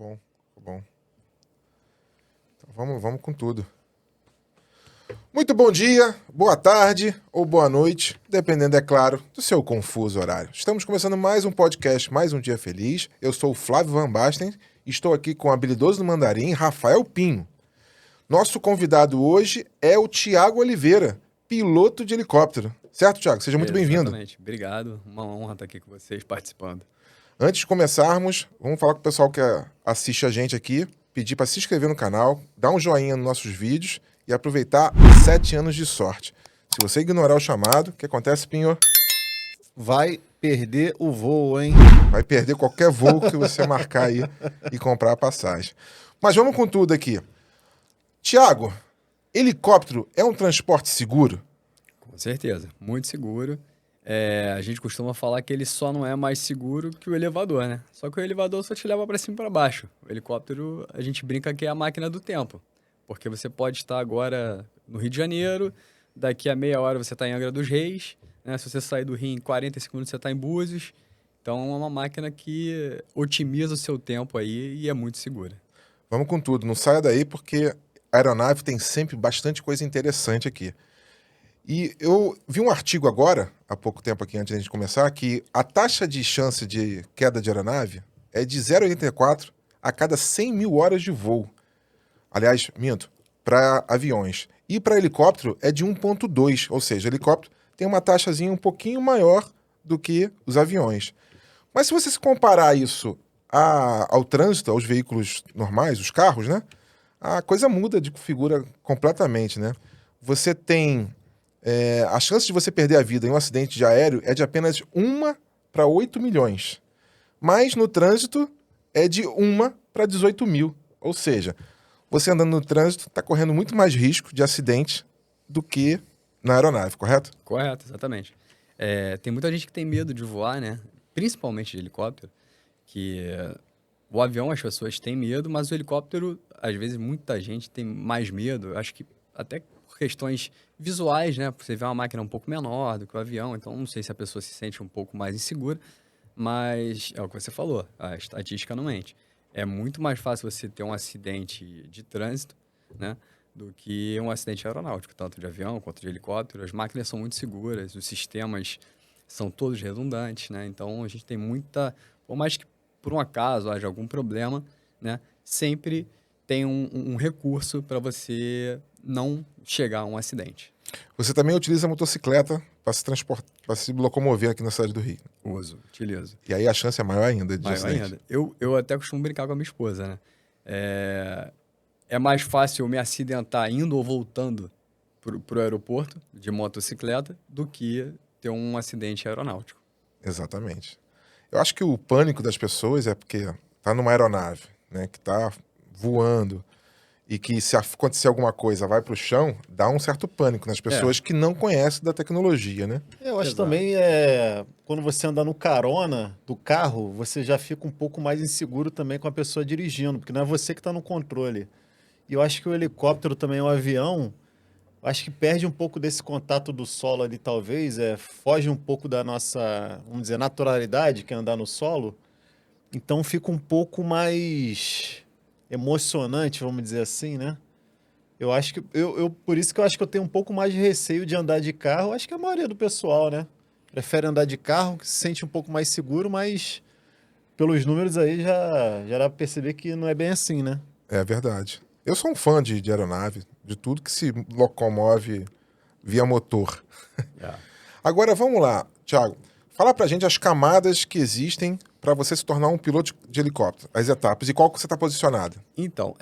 bom, ficou bom. Então vamos com tudo. Muito bom dia, boa tarde ou boa noite, dependendo, é claro, do seu confuso horário. Estamos começando mais um podcast, mais um dia feliz. Eu sou o Flávio Van Basten e estou aqui com o habilidoso do mandarim, Rafael Pinho. Nosso convidado hoje é o Tiago Oliveira, piloto de helicóptero. Certo, Tiago? Seja muito bem-vindo. Exatamente. Obrigado. Uma honra estar aqui com vocês, participando. Antes de começarmos, vamos falar com o pessoal que assiste a gente aqui, pedir para se inscrever no canal, dar um joinha nos nossos vídeos e aproveitar 7 anos de sorte. Se você ignorar o chamado, o que acontece, Pinho? Vai perder o voo, hein? Vai perder qualquer voo que você marcar aí e comprar a passagem. Mas vamos com tudo aqui. Tiago, helicóptero é um transporte seguro? Com certeza. Muito seguro. A gente costuma falar que ele só não é mais seguro que o elevador, né? Só que o elevador só te leva para cima e para baixo. O helicóptero, a gente brinca que é a máquina do tempo. Porque você pode estar agora no Rio de Janeiro, daqui a meia hora você está em Angra dos Reis, né? Se você sair do Rio em 40 segundos, você está em Búzios. Então, é uma máquina que otimiza o seu tempo aí e é muito segura. Vamos com tudo, não saia daí porque a aeronave tem sempre bastante coisa interessante aqui. E eu vi um artigo agora, há pouco tempo aqui antes de começar, que a taxa de chance de queda de aeronave é de 0,84 a cada 100 mil horas de voo. Aliás, minto, para aviões. E para helicóptero é de 1,2, ou seja, helicóptero tem uma taxazinha um pouquinho maior do que os aviões. Mas se você se comparar isso ao trânsito, aos veículos normais, os carros, né? A coisa muda de figura completamente, né? Você tem... a chance de você perder a vida em um acidente de aéreo é de apenas 1 para 8 milhões. Mas no trânsito é de 1 para 18 mil. Ou seja, você andando no trânsito está correndo muito mais risco de acidente do que na aeronave, correto? Correto, exatamente. Tem muita gente que tem medo de voar, né? Principalmente de helicóptero, que o avião as pessoas têm medo, mas o helicóptero, às vezes, muita gente tem mais medo. Acho que até por questões visuais, né? Você vê uma máquina um pouco menor do que o avião, então não sei se a pessoa se sente um pouco mais insegura, mas é o que você falou, a estatística não mente. É muito mais fácil você ter um acidente de trânsito, né? Do que um acidente aeronáutico, tanto de avião quanto de helicóptero. As máquinas são muito seguras, os sistemas são todos redundantes, né? Então, a gente tem muita... Por mais que, por um acaso, haja algum problema, né? Sempre tem um recurso para você não chegar a um acidente. Você também utiliza a motocicleta para se transportar, para se locomover aqui na cidade do Rio. Utilizo. E aí a chance é maior ainda de Maior acidente. ainda. Eu até costumo brincar com a minha esposa, né? É mais fácil eu me acidentar indo ou voltando pro aeroporto de motocicleta do que ter um acidente aeronáutico. Exatamente. Eu acho que o pânico das pessoas é porque tá numa aeronave, né, que tá voando e que se acontecer alguma coisa vai pro chão, dá um certo pânico nas pessoas que não conhecem da tecnologia, né? Eu acho Exato. também, quando você anda no carona do carro, você já fica um pouco mais inseguro também com a pessoa dirigindo, porque não é você que está no controle. E eu acho que o helicóptero também, o avião, acho que perde um pouco desse contato do solo ali, talvez, foge um pouco da nossa, vamos dizer, naturalidade, que é andar no solo. Então fica um pouco mais emocionante, vamos dizer assim, né? Eu acho que por isso que eu acho que eu tenho um pouco mais de receio de andar de carro. Acho que a maioria do pessoal, né? Prefere andar de carro, que se sente um pouco mais seguro, mas pelos números aí já dá pra perceber que não é bem assim, né? É verdade. Eu sou um fã de aeronave, de tudo que se locomove via motor. Agora vamos lá, Thiago. Fala pra gente as camadas que existem para você se tornar um piloto de helicóptero, as etapas e qual que você está posicionado. Então,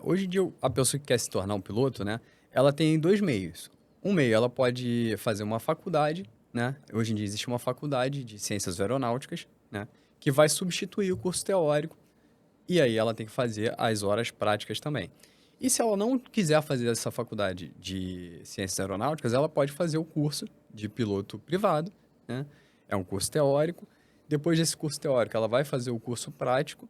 hoje em dia, a pessoa que quer se tornar um piloto, né? Ela tem 2 meios. Um meio, ela pode fazer uma faculdade, né? Hoje em dia existe uma faculdade de ciências aeronáuticas, né? Que vai substituir o curso teórico. E aí ela tem que fazer as horas práticas também. E se ela não quiser fazer essa faculdade de ciências aeronáuticas, ela pode fazer o curso de piloto privado, né? É um curso teórico. Depois desse curso teórico, ela vai fazer o curso prático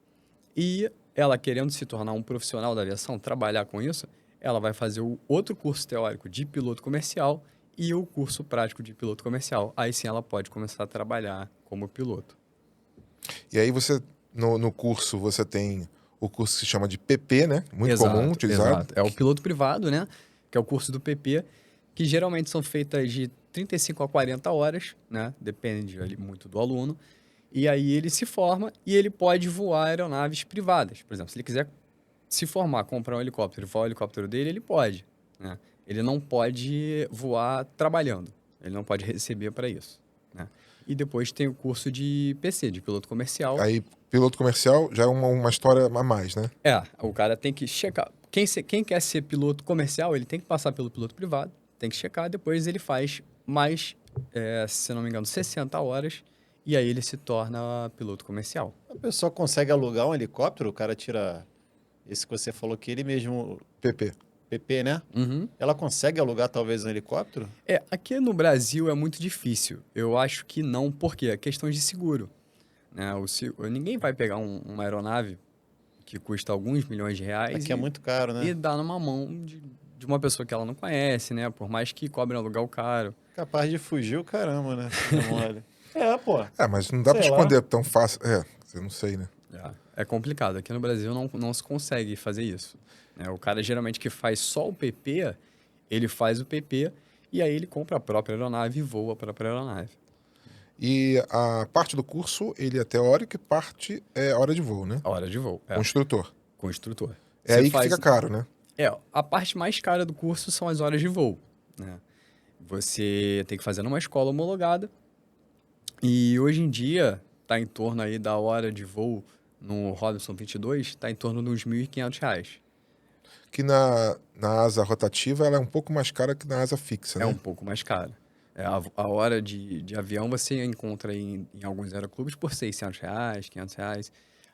e ela, querendo se tornar um profissional da aviação, trabalhar com isso, ela vai fazer o outro curso teórico de piloto comercial e o curso prático de piloto comercial. Aí sim ela pode começar a trabalhar como piloto. E aí você, no curso, você tem o curso que se chama de PP, né? Muito Exato, comum, utilizado. exato. É o piloto privado, né? Que é o curso do PP, que geralmente são feitas de 35 a 40 horas, né? Depende ali muito do aluno. E aí ele se forma e ele pode voar aeronaves privadas. Por exemplo, se ele quiser se formar, comprar um helicóptero e voar o helicóptero dele, ele pode, né? Ele não pode voar trabalhando. Ele não pode receber para isso, né? E depois tem o curso de PC, de piloto comercial. Aí, piloto comercial já é uma história a mais, né? O cara tem que checar. Quem quer ser piloto comercial, ele tem que passar pelo piloto privado, tem que checar, depois ele faz mais, se não me engano, 60 horas, e aí ele se torna piloto comercial. A pessoa consegue alugar um helicóptero, o cara tira esse que você falou que ele mesmo, PP. PP, né? Uhum. Ela consegue alugar talvez um helicóptero? Aqui no Brasil é muito difícil. Eu acho que não, porque é questão de seguro, né? Ninguém vai pegar uma aeronave que custa alguns milhões de reais Aqui é muito caro, né? e dar numa mão de uma pessoa que ela não conhece, né? Por mais que cobre um aluguel caro. Capaz de fugir o caramba, né? Se der mole. Pô. Mas não dá pra Sei lá. esconder tão fácil. Eu não sei, né? É complicado. Aqui no Brasil não se consegue fazer isso, né? O cara geralmente que faz só o PP, ele faz o PP e aí ele compra a própria aeronave e voa para a própria aeronave. E a parte do curso, ele é teórico e parte é hora de voo, né? A hora de voo. Com o instrutor. Com o instrutor. É aí que fica caro, né? A parte mais cara do curso são as horas de voo, né? Você tem que fazer numa escola homologada e hoje em dia está em torno aí da hora de voo no Robinson 22, está em torno de uns R$ 1.500. Que na asa rotativa ela é um pouco mais cara que na asa fixa, né? É um pouco mais caro. A hora de avião você encontra aí em alguns aeroclubes por R$600, R$500.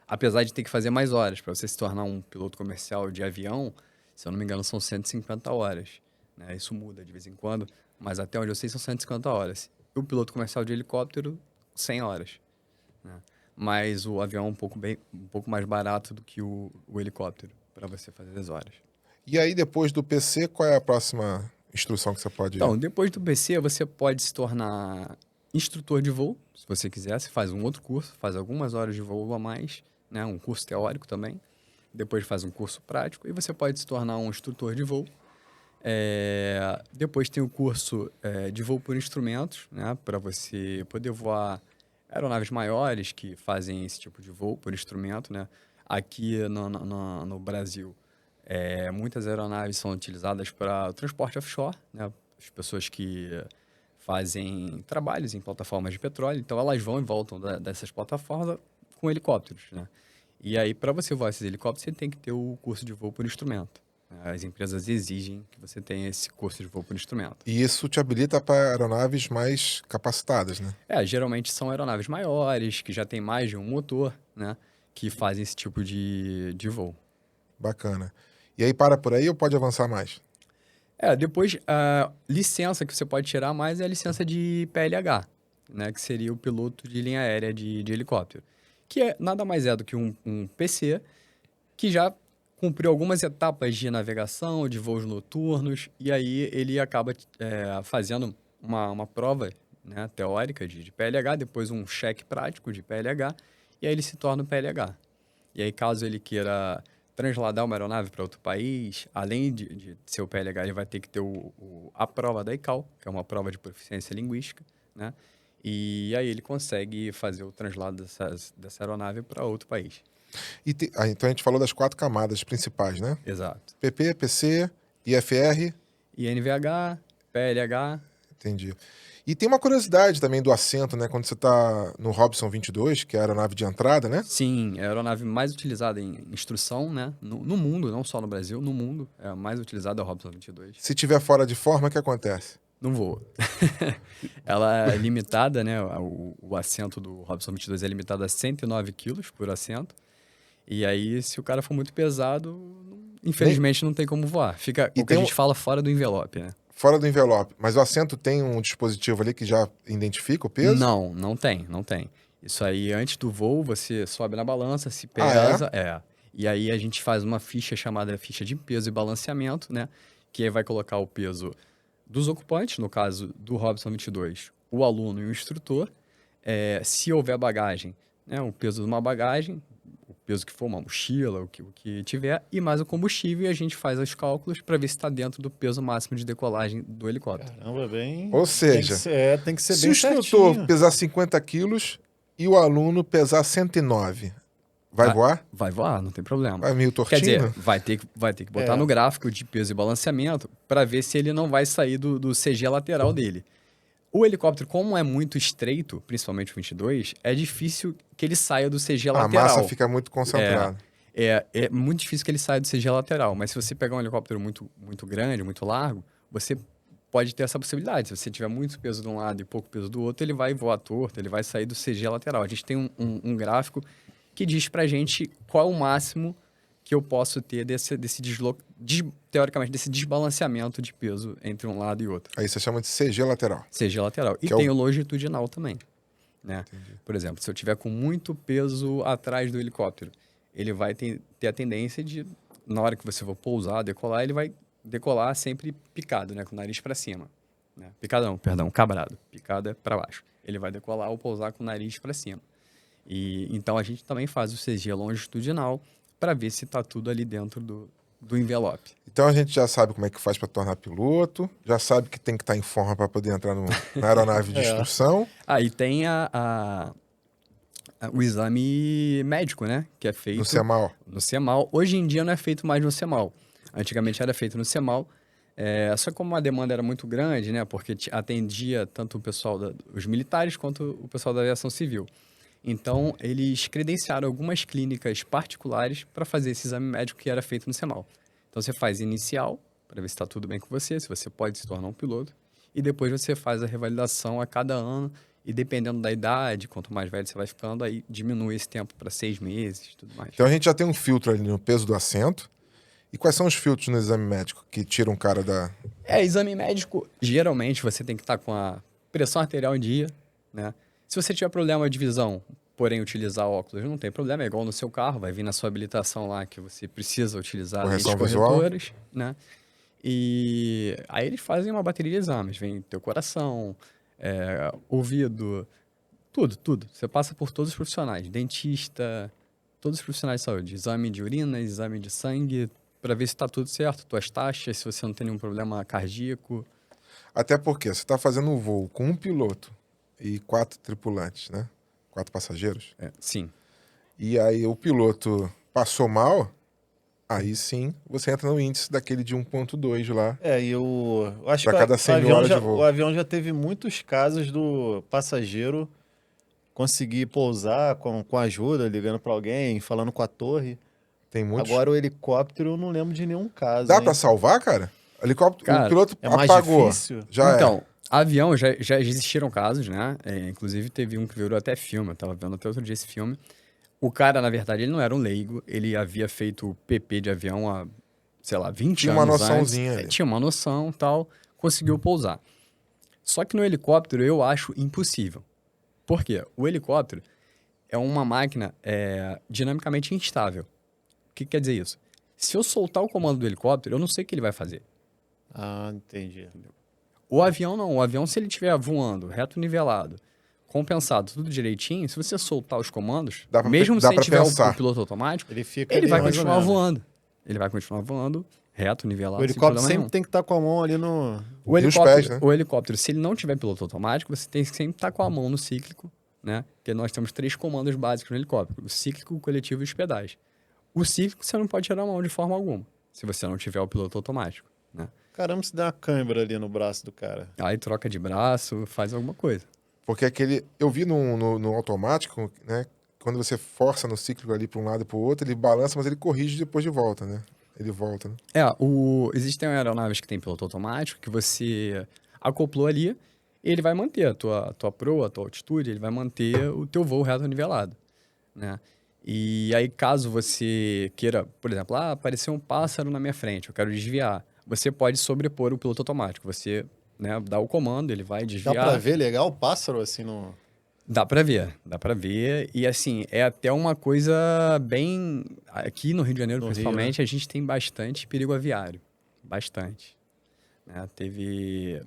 Apesar de ter que fazer mais horas. Para você se tornar um piloto comercial de avião, se eu não me engano, são 150 horas, né? Isso muda de vez em quando, mas até onde eu sei são 150 horas. E o piloto comercial de helicóptero, 100 horas, né? Mas o avião é um pouco mais barato do que o helicóptero, para você fazer as horas. E aí, depois do PC, qual é a próxima instrução que você pode... Então, depois do PC, você pode se tornar instrutor de voo, se você quiser. Você faz um outro curso, faz algumas horas de voo a mais, né? Um curso teórico também. Depois faz um curso prático e você pode se tornar um instrutor de voo. Depois tem o curso de voo por instrumentos, né? Para você poder voar aeronaves maiores que fazem esse tipo de voo por instrumento, né? Aqui no Brasil, muitas aeronaves são utilizadas para o transporte offshore, né? As pessoas que fazem trabalhos em plataformas de petróleo, então elas vão e voltam dessas plataformas com helicópteros, né? E aí, para você voar esses helicópteros, você tem que ter o curso de voo por instrumento. As empresas exigem que você tenha esse curso de voo por instrumento. E isso te habilita para aeronaves mais capacitadas, né? Geralmente são aeronaves maiores, que já tem mais de um motor, né? Que fazem esse tipo de voo. Bacana. E aí para por aí ou pode avançar mais? Depois, a licença que você pode tirar mais é a licença de PLH, né? Que seria o piloto de linha aérea de helicóptero. Que nada mais é do que um PC que já cumpriu algumas etapas de navegação, de voos noturnos, e aí ele acaba fazendo uma prova, né, teórica de PLH, depois um cheque prático de PLH, e aí ele se torna um PLH. E aí, caso ele queira transladar uma aeronave para outro país, além de ser o PLH, ele vai ter que ter a prova da ICAO, que é uma prova de proficiência linguística, né? E aí ele consegue fazer o translado dessa aeronave para outro país. Então a gente falou das 4 camadas principais, né? Exato. PP, PC, IFR. INVH, PLH. Entendi. E tem uma curiosidade também do assento, né? Quando você está no Robinson 22, que é a aeronave de entrada, né? Sim, é a aeronave mais utilizada em instrução, né? No mundo, não só no Brasil, no mundo. É a mais utilizada, a Robinson 22. Se tiver fora de forma, o que acontece? Não voa. Ela é limitada, né? O assento do Robinson 22 é limitado a 109 quilos por assento. E aí, se o cara for muito pesado, infelizmente não tem como voar. Fica o que a gente fala fora do envelope, né? Fora do envelope. Mas o assento tem um dispositivo ali que já identifica o peso? Não tem. Isso aí, antes do voo, você sobe na balança, se pesa. E aí a gente faz uma ficha chamada ficha de peso e balanceamento, né? Que aí vai colocar o peso dos ocupantes, no caso do Robinson 22, o aluno e o instrutor. Se houver bagagem, né? O peso de uma bagagem, peso que for, uma mochila, o que tiver, e mais o combustível, e a gente faz os cálculos para ver se está dentro do peso máximo de decolagem do helicóptero. Caramba, bem... Ou seja, tem que ser se bem o instrutor certinho. pesar 50 quilos e o aluno pesar 109, vai voar? Vai voar, não tem problema. Vai meio Quer dizer, tortinho? vai ter que botar no gráfico de peso e balanceamento para ver se ele não vai sair do CG lateral dele. O helicóptero, como é muito estreito, principalmente o 22, é difícil que ele saia do CG A lateral. massa fica muito concentrada. É muito difícil que ele saia do CG lateral, mas se você pegar um helicóptero muito, muito grande, muito largo, você pode ter essa possibilidade. Se você tiver muito peso de um lado e pouco peso do outro, ele vai voar torto, ele vai sair do CG lateral. A gente tem um gráfico que diz pra gente qual é o máximo que eu posso ter teoricamente, desse desbalanceamento de peso entre um lado e outro. Aí você chama de CG lateral. CG lateral. E Que é tem o longitudinal também. Né? Por exemplo, se eu tiver com muito peso atrás do helicóptero, ele vai ter a tendência de, na hora que você for pousar, decolar, ele vai decolar sempre picado, né? Com o nariz para cima. Né? Picado não, perdão, cabrado. Picado é para baixo. Ele vai decolar ou pousar com o nariz para cima. E então a gente também faz o CG longitudinal para ver se está tudo ali dentro do envelope. Então a gente já sabe como é que faz para tornar piloto, já sabe que tem que estar em forma para poder entrar na aeronave de instrução. Aí tem o exame médico, né? Que é feito No CEMAL. no CEMAL. Hoje em dia não é feito mais no CEMAL. Antigamente era feito no CEMAL. Só que como a demanda era muito grande, né? Porque atendia tanto o pessoal os militares quanto o pessoal da aviação civil. Então, eles credenciaram algumas clínicas particulares para fazer esse exame médico que era feito no CEMAL. Então, você faz inicial, para ver se está tudo bem com você, se você pode se tornar um piloto. E depois você faz a revalidação a cada ano. E dependendo da idade, quanto mais velho você vai ficando, aí diminui esse tempo para 6 meses e tudo mais. Então a gente já tem um filtro ali no peso do assento. E quais são os filtros no exame médico que tiram o cara da... Exame médico, geralmente você tem que estar com a pressão arterial em dia, né? Se você tiver problema de visão, porém utilizar óculos, não tem problema, é igual no seu carro, vai vir na sua habilitação lá que você precisa utilizar Correção lentes visual. corretoras, né? E aí eles fazem uma bateria de exames, vem teu coração, ouvido, tudo. Você passa por todos os profissionais, dentista, todos os profissionais de saúde, exame de urina, exame de sangue, para ver se está tudo certo, tuas taxas, se você não tem nenhum problema cardíaco. Até porque você está fazendo um voo com um piloto e 4 tripulantes, né? 4 passageiros. Sim. E aí o piloto passou mal, aí sim você entra no índice daquele de 1.2 lá. E eu acho Pra que cada 100 mil horas de voo. o avião já teve muitos casos do passageiro conseguir pousar com ajuda, ligando para alguém, falando com a torre. Tem muitos. Agora o helicóptero eu não lembro de nenhum caso. Dá hein? pra salvar, cara? Helicóptero, Cara, o piloto é mais apagou. difícil? Já Então, avião já existiram casos, né? Inclusive teve um que virou até filme, eu tava vendo até outro dia esse filme. O cara, na verdade, ele não era um leigo, ele havia feito PP de avião há, sei lá, 20 Tinha anos uma antes. noçãozinha ali. Tinha uma noção e tal, conseguiu pousar. Só que no helicóptero eu acho impossível. Por quê? O helicóptero é uma máquina dinamicamente instável. O que quer dizer isso? Se eu soltar o comando do helicóptero, eu não sei o que ele vai fazer. Ah, entendi. O avião não. O avião, se ele estiver voando, reto nivelado, compensado, tudo direitinho, se você soltar os comandos, Dá pra mesmo pe- dá sem pra tiver pensar. o piloto automático, Ele fica ele ali vai mais ou continuar menos. voando. Ele vai continuar voando, reto, nivelado, O sem helicóptero problema sempre nenhum. tem que estar com a mão ali no... O E os helicóptero, pés, né? o helicóptero, se ele não tiver piloto automático, você tem que sempre estar com a mão no cíclico, né? Porque nós temos 3 comandos básicos no helicóptero: o cíclico, o coletivo e os pedais. O cíclico você não pode tirar a mão de forma alguma, se você não tiver o piloto automático, né? Caramba, se dá uma câimbra ali no braço do cara. Aí troca de braço, faz alguma coisa. Porque aquele... Eu vi no automático, né? Quando você força no ciclo ali para um lado e para o outro, ele balança, mas ele corrige depois de volta, né? Ele volta, né? Existem aeronaves que tem piloto automático que você acoplou ali, ele vai manter a tua proa, a tua altitude, ele vai manter o teu voo reto nivelado, né? E aí, caso você queira, por exemplo, apareceu um pássaro na minha frente, eu quero desviar, você pode sobrepor o piloto automático. Você, né, dá o comando, ele vai Dá desviar. pra ver legal o pássaro assim no... Dá pra ver. E assim, é até uma coisa bem... Aqui no Rio de Janeiro, No Rio, principalmente, a gente tem bastante perigo aviário. Bastante. Né? Teve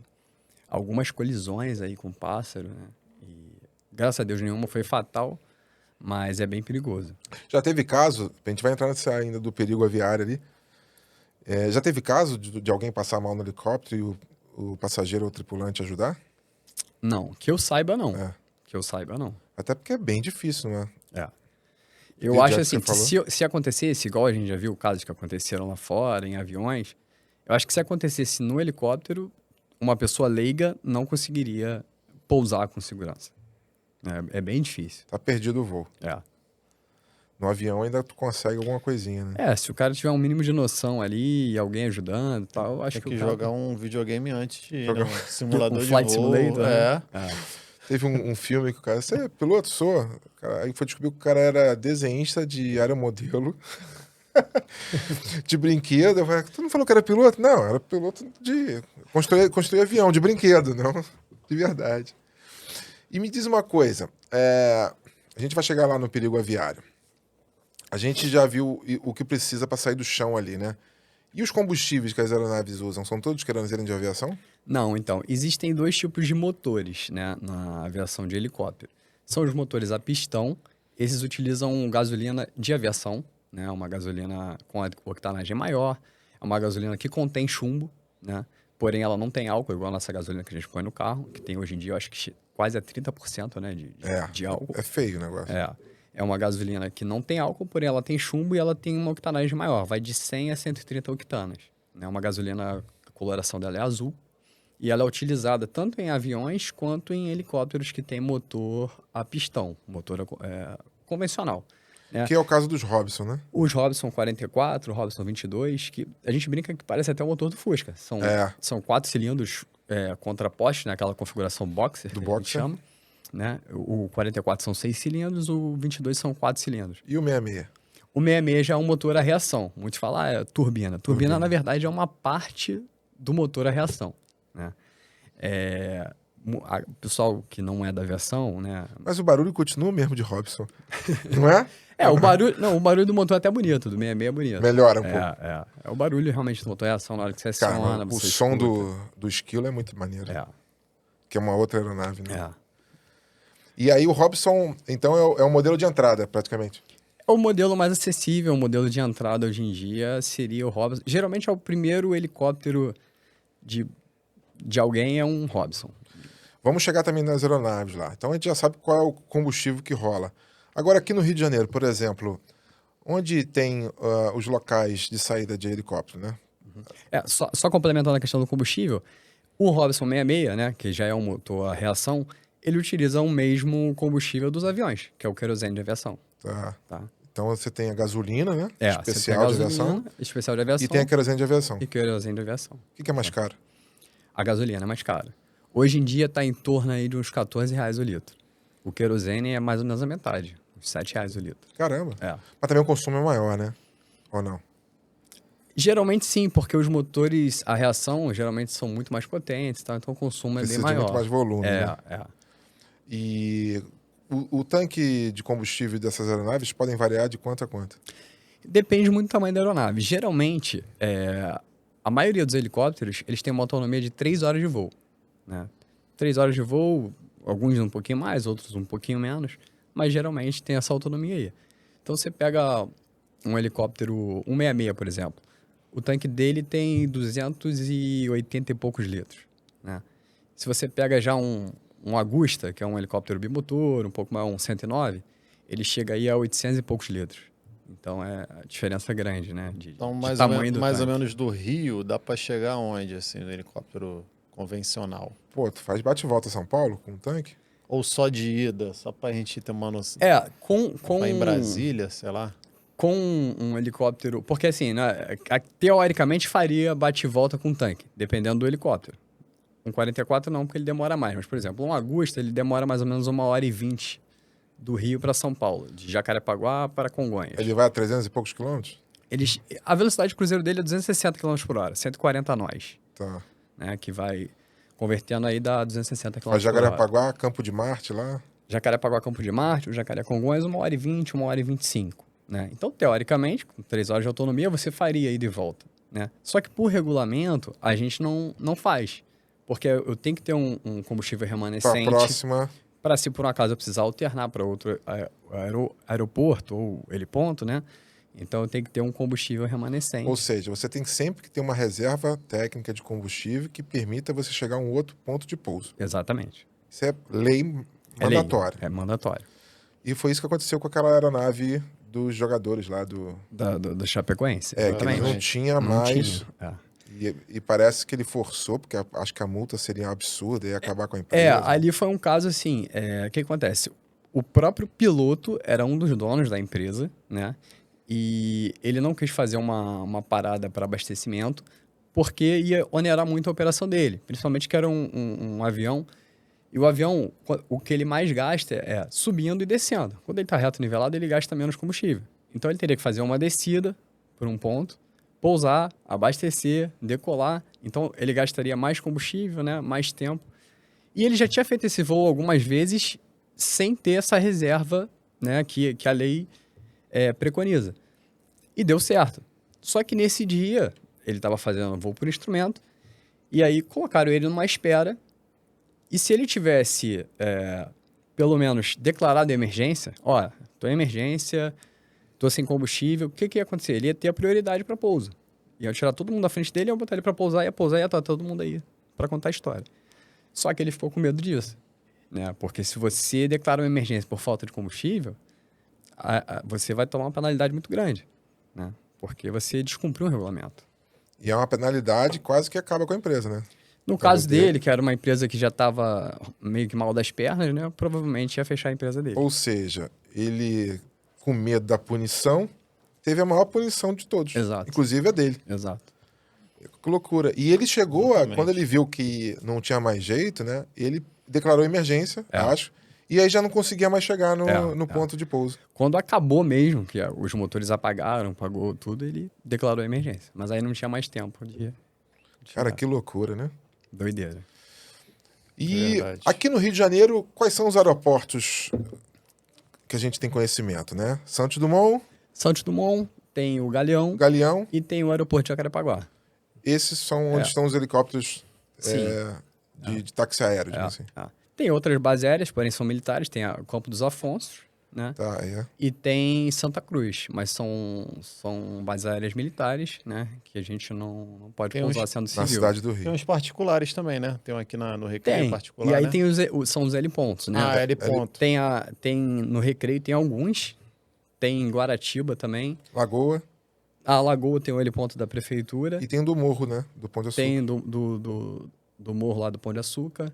algumas colisões aí com pássaro, né? E, graças a Deus, nenhuma foi fatal. mas é bem perigoso. Já teve caso, a gente vai entrar nessa ainda do perigo aviário ali, já teve caso de alguém passar mal no helicóptero e o passageiro ou o tripulante ajudar? Não, que eu saiba, não. É. Que eu saiba, não. Até porque é bem difícil, não é? É. Eu Entendi, acho é que assim, você falou. se acontecesse, igual a gente já viu casos que aconteceram lá fora, em aviões, eu acho que se acontecesse no helicóptero, uma pessoa leiga não conseguiria pousar com segurança. É bem difícil. Tá perdido o voo. É. No avião ainda tu consegue alguma coisinha, né? É, se o cara tiver um mínimo de noção ali, e alguém ajudando e tal, eu acho Tem que que o cara... jogar um videogame antes de ir, Jogar né? Um simulador Um de Flight voo. Simulator, né? É. É. Teve um filme que o cara, você é piloto? Sou. Aí foi descobrir que o cara era desenhista de aeromodelo, de brinquedo. Eu falei, tu não falou que era piloto? Não, era piloto de construir avião, de brinquedo, não, de verdade. E me diz uma coisa, a gente vai chegar lá no perigo aviário. A gente já viu o que precisa para sair do chão ali, né? E os combustíveis que as aeronaves usam, são todos querosene de aviação? Não, então, existem dois tipos de motores, né, na aviação de helicóptero. São os motores a pistão, esses utilizam gasolina de aviação, né, uma gasolina com a octanagem maior, é uma gasolina que contém chumbo, né, porém ela não tem álcool, igual a nossa gasolina que a gente põe no carro, que tem hoje em dia, eu acho que quase 30%, né, de álcool. É feio o negócio. É uma gasolina que não tem álcool, porém ela tem chumbo e ela tem uma octanagem maior, vai de 100 a 130 octanas. É uma gasolina, a coloração dela é azul, e ela é utilizada tanto em aviões quanto em helicópteros que tem motor a pistão, motor convencional. Né? Que é o caso dos Robson, né? Os Robson 44, Robson 22, que a gente brinca que parece até o motor do Fusca. São 4 cilindros contrapostos, né? Aquela configuração boxer, Do que a gente boxer. chama. Né? O 44 são 6 cilindros, o 22 são 4 cilindros. E o 66? O 66 já é um motor a reação. Muitos falam, é turbina. Turbina, na verdade, é uma parte do motor a reação. Né? O pessoal que não é da aviação, né? Mas o barulho continua o mesmo de Robson, não é? O barulho do motor é até bonito, do 66 é bonito. Melhora um pouco. É o barulho realmente do motor a reação na hora que você aciona, Cara, o você som escuta. do Esquilo é muito maneiro. É, Que é uma outra aeronave, né? é. E aí o Robson, então, é o modelo de entrada, praticamente. O modelo mais acessível, o modelo de entrada hoje em dia seria o Robson. Geralmente é o primeiro helicóptero de alguém, é um Robson. Vamos chegar também nas aeronaves lá. Então a gente já sabe qual é o combustível que rola. Agora, aqui no Rio de Janeiro, por exemplo, onde tem os locais de saída de helicóptero, né? Só complementando a questão do combustível, o Robson 66, né, que já é um motor a reação, ele utiliza o mesmo combustível dos aviões, que é o querosene de aviação. Tá. Então você tem a gasolina, né? Você tem a Especial de aviação. gasolina, especial de aviação E tem a querosene de aviação. e querosene de aviação. O que é mais caro? A gasolina é mais cara. Hoje em dia está em torno aí de uns R$14 o litro. O querosene é mais ou menos a metade, uns R$7 o litro. Caramba. É. Mas também o consumo é maior, né? Ou não? Geralmente sim, porque os motores a reação geralmente são muito mais potentes, tá? Então o consumo é bem Precisa de maior. muito mais volume, né? É. E o tanque de combustível dessas aeronaves podem variar de quanto a quanto? Depende muito do tamanho da aeronave. Geralmente, a maioria dos helicópteros, eles têm uma autonomia de 3 horas de voo. Né? 3 horas de voo, alguns um pouquinho mais, outros um pouquinho menos, mas geralmente tem essa autonomia aí. Então você pega um helicóptero 166, por exemplo. O tanque dele tem 280 e poucos litros. Né? Se você pega já um Agusta, que é um helicóptero bimotor, um pouco mais, um 109, ele chega aí a 800 e poucos litros. Então, a diferença é grande, né? Então, de tamanho do mais ou tanque. menos do Rio, dá para chegar aonde, assim, no helicóptero convencional? Pô, tu faz bate-volta a São Paulo com um tanque? Ou só de ida, só pra gente ter uma noção. Com Pra ir em Brasília, sei lá. Com um helicóptero... Porque, assim, né, teoricamente faria bate-volta com tanque, dependendo do helicóptero. Um 44 não, porque ele demora mais. Mas, por exemplo, um Agusta, ele demora mais ou menos 1h20 do Rio para São Paulo, de Jacarepaguá para Congonhas. Ele vai a 300 e poucos quilômetros? A velocidade de cruzeiro dele é 260 km por hora, 140 nós. Tá. Né, que vai convertendo aí dá 260 km Faz por hora. Jacarepaguá, Campo de Marte lá. Jacarepaguá, Campo de Marte, o Jacaré Congonhas, 1h20, 1h25. Né? Então, teoricamente, com 3 horas de autonomia, você faria ida e volta. Né? Só que por regulamento, a gente não faz. Porque eu tenho que ter um combustível Pra remanescente próxima. Para se por um acaso eu precisar alternar para outro aeroporto ou heliponto, né? Então tem que ter um combustível remanescente. Ou seja, você tem sempre que ter uma reserva técnica de combustível que permita você chegar a um outro ponto de pouso. Exatamente. Isso é lei É lei, mandatória. é mandatório. E foi isso que aconteceu com aquela aeronave dos jogadores lá do... Do Chapecoense. que ele exatamente. não tinha Não mais... tinha, é. E parece que ele forçou, porque acho que a multa seria absurda e ia acabar com a É, empresa. ali foi um caso assim, o que acontece? O próprio piloto era um dos donos da empresa, né? E ele não quis fazer uma parada para abastecimento, porque ia onerar muito a operação dele, principalmente que era um avião. E o avião, o que ele mais gasta é subindo e descendo. Quando ele está reto nivelado, ele gasta menos combustível. Então ele teria que fazer uma descida por um ponto, pousar, abastecer, decolar. Então ele gastaria mais combustível, né? Mais tempo. E ele já tinha feito esse voo algumas vezes sem ter essa reserva, né? Que a lei preconiza. E deu certo. Só que nesse dia, ele estava fazendo voo por instrumento, e aí colocaram ele numa espera. E se ele tivesse, pelo menos, declarado emergência, ó, tô em emergência, tô sem combustível, o que ia acontecer? Ele ia ter a prioridade para pouso. Ia tirar todo mundo da frente dele, ia botar ele para pousar, ia estar todo mundo aí para contar a história. Só que ele ficou com medo disso, né? Porque se você declara uma emergência por falta de combustível, você vai tomar uma penalidade muito grande, né? Porque você descumpriu o regulamento. E é uma penalidade quase que acaba com a empresa, né? No caso dele, que era uma empresa que já estava meio que mal das pernas, né? Provavelmente ia fechar a empresa dele. Ou seja, ele, com medo da punição, teve a maior punição de todos. Exato. Inclusive a dele. Exato. Que loucura. E ele chegou, Exatamente. quando ele viu que não tinha mais jeito, né? Ele declarou emergência, É. acho. E aí já não conseguia mais chegar no ponto de pouso. Quando acabou mesmo, que os motores apagaram, pagou tudo, ele declarou a emergência. Mas aí não tinha mais tempo de Cara, chegar. que loucura, né? Doideira. E Verdade. aqui no Rio de Janeiro, quais são os aeroportos que a gente tem conhecimento, né? Santos Dumont, Santos Dumont, tem o Galeão Galeão. e tem o aeroporto de Jacarepaguá. Esses são onde estão os helicópteros Sim. de táxi aéreo, digamos assim. Tem outras bases aéreas, porém são militares. Tem o Campo dos Afonsos, né? Tá, é. E tem Santa Cruz, mas são bases aéreas militares, né? Que a gente não pode Tem pousar uns- sendo Na civil. cidade do Tem Rio. uns particulares também, né? Tem um aqui no Recreio Tem. particular, E aí né? tem são os helipontos, né? Ah, L ponto. Tem no Recreio tem alguns. Tem em Guaratiba também. Lagoa. A Lagoa tem o heliponto da prefeitura. E tem o do Morro, né? Do Pão de Açúcar. Tem do morro lá do Pão de Açúcar.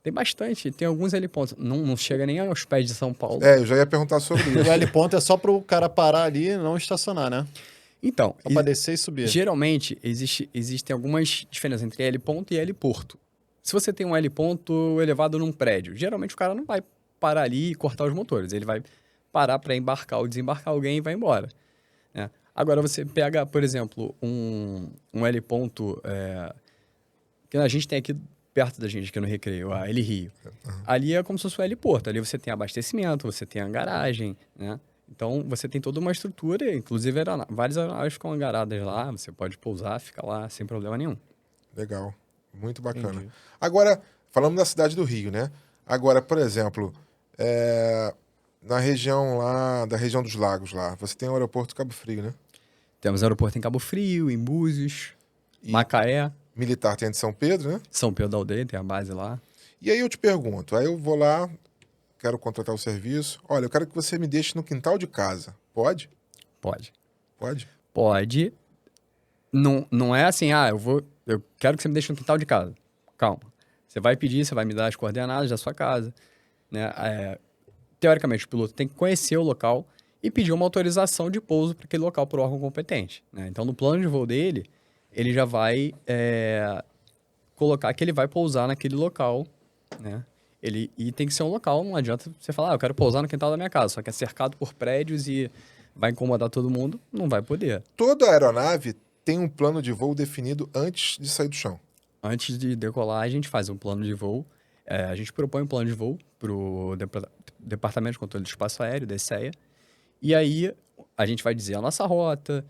Tem bastante. Tem alguns helipontos. Não chega nem aos pés de São Paulo. É, eu já ia perguntar sobre E isso. o L ponto é só pro cara parar ali e não estacionar, né? Então, Só pra descer e subir. geralmente existem algumas diferenças entre heliponto e heliporto. Se você tem um heliponto elevado num prédio, geralmente o cara não vai parar ali e cortar os motores. Ele vai parar para embarcar ou desembarcar alguém e vai embora, né? Agora você pega, por exemplo, um heliponto que a gente tem aqui perto da gente, aqui no Recreio, a Heli Rio. Ali é como se fosse um heliporto. Ali você tem abastecimento, você tem a garagem, né? Então, você tem toda uma estrutura, inclusive várias aeronaves ficam angaradas lá, você pode pousar, fica lá sem problema nenhum. Legal. Muito bacana. Entendi. Agora, falando da cidade do Rio, né? Agora, por exemplo, na região lá, da região dos lagos lá, você tem o aeroporto Cabo Frio, né? Temos aeroporto em Cabo Frio, em Búzios, E- Macaé, Militar tem a de São Pedro, né? São Pedro da Aldeia, tem a base lá. E aí eu te pergunto, aí eu vou lá, quero contratar o serviço. Olha, eu quero que você me deixe no quintal de casa. Pode? Pode. Pode? Pode. Não é assim, eu quero que você me deixe no quintal de casa. Calma. Você vai pedir, você vai me dar as coordenadas da sua casa, né? Teoricamente, o piloto tem que conhecer o local e pedir uma autorização de pouso para aquele local por órgão competente, né? Então, no plano de voo dele, ele já vai colocar que ele vai pousar naquele local, né? E tem que ser um local, não adianta você falar, eu quero pousar no quintal da minha casa, só que é cercado por prédios e vai incomodar todo mundo, não vai poder. Toda aeronave tem um plano de voo definido antes de sair do chão. Antes de decolar, a gente faz um plano de voo. A gente propõe um plano de voo para o Departamento de Controle do Espaço Aéreo, DCEA. E aí, a gente vai dizer a nossa rota,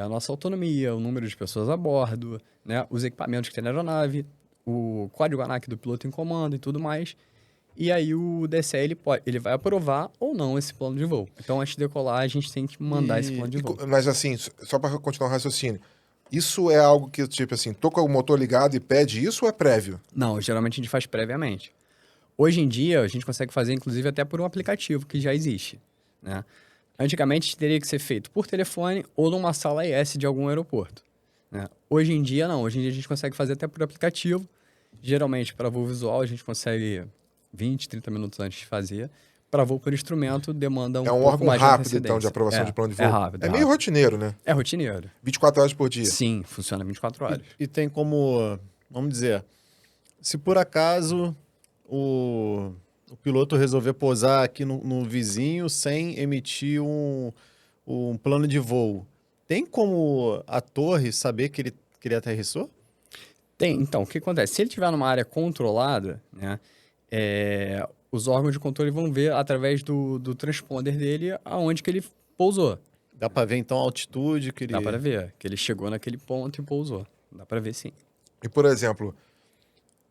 a nossa autonomia, o número de pessoas a bordo, né, os equipamentos que tem na aeronave, o código ANAC do piloto em comando e tudo mais. e aí o DCE ele vai aprovar ou não esse plano de voo. Então, antes de decolar, a gente tem que mandar esse plano de voo. Mas assim, só para continuar o raciocínio, isso é algo que, tipo assim, tô com o motor ligado e pede isso ou é prévio? Não, geralmente a gente faz previamente. Hoje em dia, a gente consegue fazer, inclusive, até por um aplicativo que já existe, né? Antigamente, teria que ser feito por telefone ou numa sala IS de algum aeroporto, né? Hoje em dia, não. Hoje em dia, a gente consegue fazer até por aplicativo. Geralmente, para voo visual, a gente consegue 20, 30 minutos antes de fazer. Para voo por instrumento, demanda um É um pouco órgão mais rápido, de então, de aprovação de plano de voo. É rápido. É meio rotineiro, né? É rotineiro. 24 horas por dia. Sim, funciona 24 horas. E tem como, vamos dizer, se por acaso o piloto resolver pousar aqui no vizinho sem emitir um plano de voo, tem como a torre saber que ele aterrissou? Tem. Então, o que acontece? Se ele estiver numa área controlada, né, os órgãos de controle vão ver através do transponder dele aonde que ele pousou. Dá para ver então a altitude que ele... Dá para ver que ele chegou naquele ponto e pousou. Dá para ver, sim. E, por exemplo,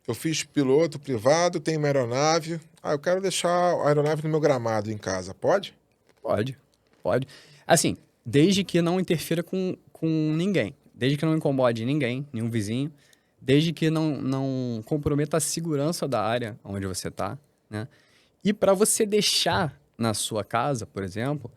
eu fiz piloto privado, tenho uma aeronave. Eu quero deixar a aeronave no meu gramado em casa. Pode? Pode. Assim, desde que não interfira com ninguém. Desde que não incomode ninguém, nenhum vizinho. Desde que não comprometa a segurança da área onde você está, né? E para você deixar na sua casa, por exemplo,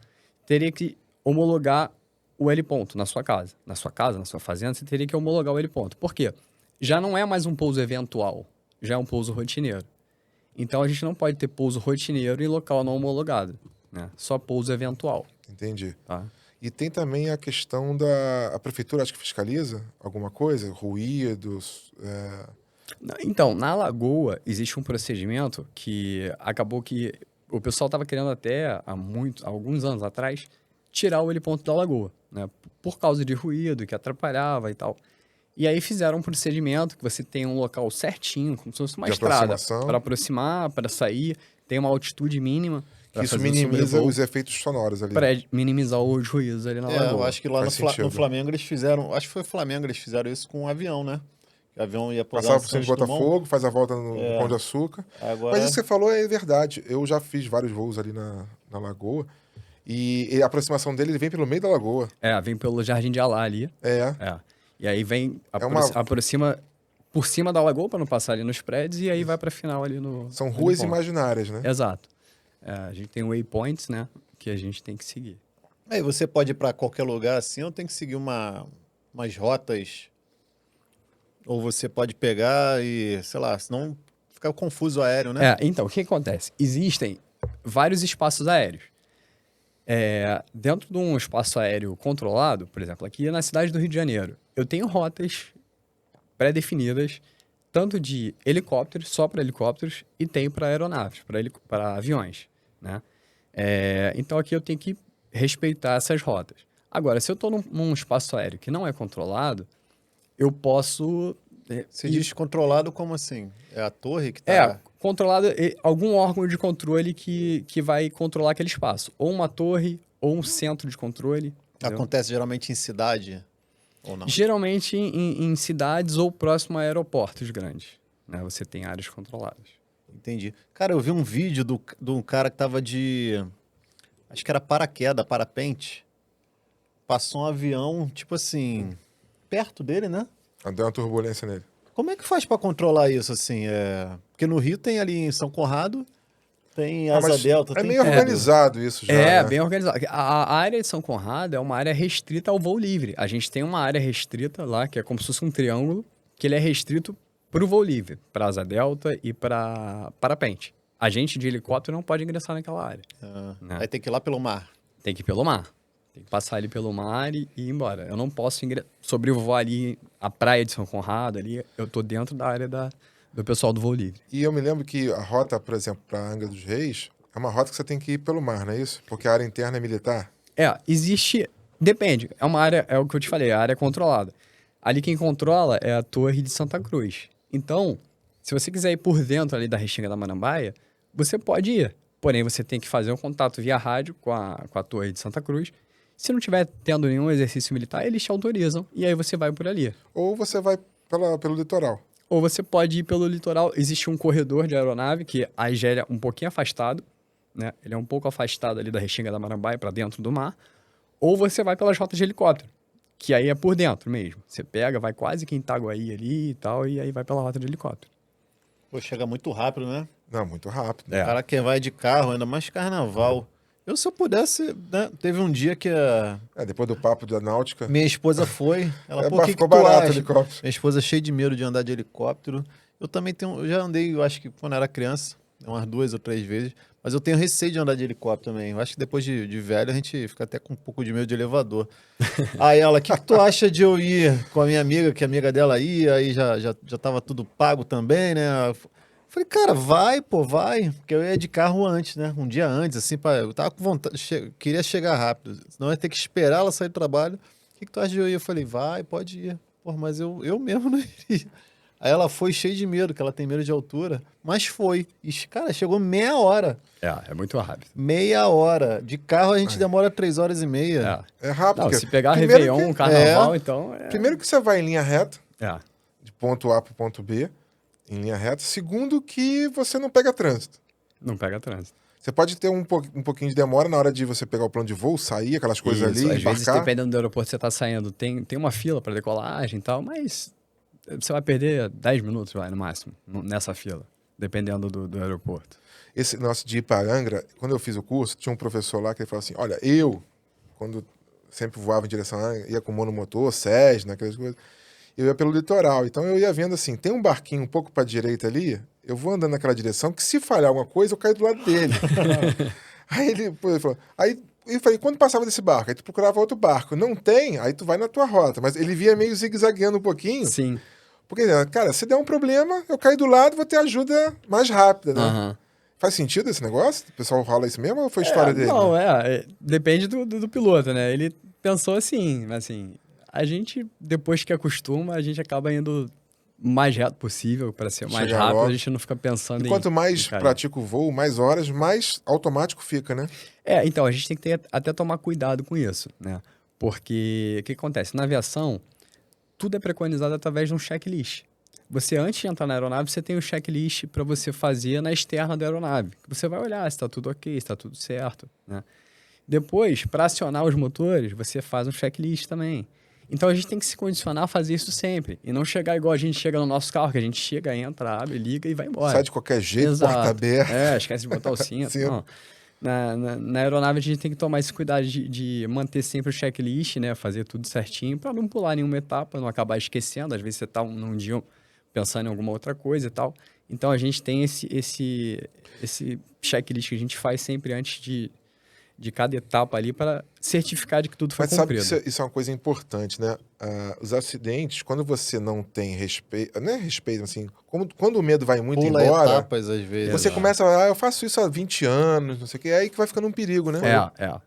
teria que homologar o heliponto na sua casa. Na sua fazenda, você teria que homologar o heliponto. Por quê? Já não é mais um pouso eventual, já é um pouso rotineiro. Então, a gente não pode ter pouso rotineiro em local não homologado, né? Só pouso eventual. Entendi. Tá? E tem também a questão a prefeitura, acho que fiscaliza alguma coisa? Ruídos? Então, na Lagoa, existe um procedimento que acabou que o pessoal estava querendo até há alguns anos atrás tirar o heliponto da Lagoa, né? Por causa de ruído que atrapalhava e tal. E aí fizeram um procedimento que você tem um local certinho, como se fosse uma De estrada, aproximação. para aproximar, para sair, tem uma altitude mínima. Que isso minimiza os efeitos sonoros ali. Para minimizar os ruídos ali na Lagoa. Eu acho que lá Faz no sentido. Flamengo eles fizeram... Acho que foi o Flamengo, eles fizeram isso com um avião, né? O avião ia pousar Passava no por cima de Santos Dumont. Botafogo, faz a volta no Pão de Açúcar. Agora... Mas isso que você falou é verdade. Eu já fiz vários voos ali na Lagoa. E a aproximação dele ele vem pelo meio da lagoa. Vem pelo Jardim de Alá ali. E aí vem, aproxima por cima da lagoa para não passar ali nos prédios e aí vai para final ali no... São no ruas ponto. imaginárias, né? Exato. A gente tem waypoints, né? Que a gente tem que seguir. Aí você pode ir para qualquer lugar assim ou tem que seguir umas rotas? Ou você pode pegar e, sei lá, senão fica confuso o aéreo, né? Então, o que acontece? Existem vários espaços aéreos. Dentro de um espaço aéreo controlado, por exemplo, aqui na cidade do Rio de Janeiro, eu tenho rotas pré-definidas, tanto de helicópteros, só para helicópteros, e tenho para aeronaves, para aviões, né? Então, aqui eu tenho que respeitar essas rotas. Agora, se eu estou num espaço aéreo que não é controlado, eu posso... Você diz controlado como assim? É a torre que está... Controlado, algum órgão de controle que vai controlar aquele espaço. Ou uma torre, ou um centro de controle. Entendeu? Acontece geralmente em cidade ou não? Geralmente em cidades ou próximo a aeroportos grandes, né? Você tem áreas controladas. Entendi. Cara, eu vi um vídeo de um cara que tava acho que era paraquedas, parapente. Passou um avião, tipo assim, perto dele, né? Deu uma turbulência nele. Como é que faz para controlar isso, assim? Porque no Rio tem ali em São Conrado, tem Asa Mas Delta, é tem meio tudo. organizado isso já, né? Bem organizado. A área de São Conrado é uma área restrita ao voo livre. A gente tem uma área restrita lá, que é como se fosse um triângulo, que ele é restrito para o voo livre, para Asa Delta e para parapente. A gente de helicóptero não pode ingressar naquela área. Né? Aí tem que ir lá pelo mar. Tem que ir pelo mar. Tem que passar ali pelo mar e ir embora. Eu não posso sobrevoar ali a praia de São Conrado, ali. Eu tô dentro da área do pessoal do voo livre. E eu me lembro que a rota, por exemplo, para Angra dos Reis, é uma rota que você tem que ir pelo mar, não é isso? Porque a área interna é militar. Existe... Depende. É uma área... É o que eu te falei, a área é controlada. Ali quem controla é a Torre de Santa Cruz. Então, se você quiser ir por dentro ali da Restinga da Marambaia, você pode ir. Porém, você tem que fazer um contato via rádio com a Torre de Santa Cruz. Se não tiver tendo nenhum exercício militar, eles te autorizam e aí você vai por ali. Ou você vai pelo litoral. ou você pode ir pelo litoral. Existe um corredor de aeronave que aí já é um pouquinho afastado, né? Ele é um pouco afastado ali da Restinga da Marambaia para dentro do mar. Ou você vai pelas rotas de helicóptero, que aí é por dentro mesmo. Você pega, vai quase que em Itaguaí ali e tal, e aí vai pela rota de helicóptero. Pô, chega muito rápido, né? Não, muito rápido. É. O cara que vai de carro, ainda mais carnaval. Eu, se eu pudesse, né? Teve um dia que a Depois do papo da náutica. minha esposa foi. Ela, pô, o que Ficou que tu barato o acha? helicóptero. Minha esposa é cheia de medo de andar de helicóptero. Eu também tenho, eu já andei, eu acho que quando era criança, umas 2 ou 3 vezes, mas eu tenho receio de andar de helicóptero também. Eu acho que depois de velho a gente fica até com um pouco de medo de elevador. Aí ela, o que tu acha de eu ir com a minha amiga, que a amiga dela ia, aí já tava tudo pago também, né? Eu falei, cara, vai, pô, vai. Porque eu ia de carro antes, né? Um dia antes, assim, eu tava com vontade, queria chegar rápido. Senão eu ia ter que esperar ela sair do trabalho. O que tu acha de eu ir? Eu falei, vai, pode ir. Pô, mas eu mesmo não iria. Aí ela foi cheia de medo, que ela tem medo de altura, mas foi. E, cara, chegou meia hora. É muito rápido. Meia hora. De carro a gente demora 3 horas e meia. É. É rápido. Não, porque se pegar primeiro Réveillon, que- Carnaval, então... Primeiro que você vai em linha reta, É. de ponto A para o ponto B, em linha reta. Segundo que você não pega trânsito. Não pega trânsito. Você pode ter um pouquinho de demora na hora de você pegar o plano de voo, sair, aquelas coisas Isso, ali, às vezes, embarcar. dependendo do aeroporto que você tá saindo, tem uma fila para decolagem e tal, mas você vai perder 10 minutos, vai, no máximo, nessa fila, dependendo do aeroporto. Esse nosso de ir para Angra, quando eu fiz o curso, tinha um professor lá que ele falou assim, olha, quando sempre voava em direção a Angra, ia com monomotor, Cessna, aquelas coisas, eu ia pelo litoral. Então eu ia vendo assim, tem um barquinho um pouco para a direita ali, eu vou andando naquela direção, que se falhar alguma coisa, eu caio do lado dele. Aí ele falou, aí eu falei, quando passava desse barco? Aí tu procurava outro barco. Não tem, aí tu vai na tua rota. Mas ele via meio zigue-zagueando um pouquinho. Sim. Porque, cara, se der um problema, eu caio do lado, vou ter ajuda mais rápida, né? Aham. Faz sentido esse negócio? O pessoal fala isso mesmo ou foi história dele? Não, né? depende do piloto, né? Ele pensou assim, a gente, depois que acostuma, a gente acaba indo o mais reto possível para ser mais Chegar rápido, logo. a gente não fica pensando E quanto mais em cair. pratica o voo, mais horas, mais automático fica, né? Então, a gente tem que até tomar cuidado com isso, né? Porque o que acontece? Na aviação, tudo é preconizado através de um checklist. Você, antes de entrar na aeronave, você tem um checklist para você fazer na externa da aeronave. Você vai olhar se está tudo ok, se está tudo certo, né? Depois, para acionar os motores, você faz um checklist também. Então, a gente tem que se condicionar a fazer isso sempre. E não chegar igual a gente chega no nosso carro, que a gente chega, entra, abre, liga e vai embora. Sai de qualquer jeito, Exato. porta aberta. Esquece de botar o cinto. Cinto. Não. Na aeronave, a gente tem que tomar esse cuidado de manter sempre o checklist, né? Fazer tudo certinho para não pular nenhuma etapa, não acabar esquecendo. Às vezes você está num dia pensando em alguma outra coisa e tal. Então, a gente tem esse checklist que a gente faz sempre antes de cada etapa ali para certificar de que tudo foi Mas sabe cumprido. que isso é uma coisa importante, né? Os acidentes, quando você não tem respeito, não é respeito, assim, quando o medo vai muito Pula embora, etapas às vezes. você começa a eu faço isso há 20 anos, não sei o que, aí que vai ficando um perigo, né?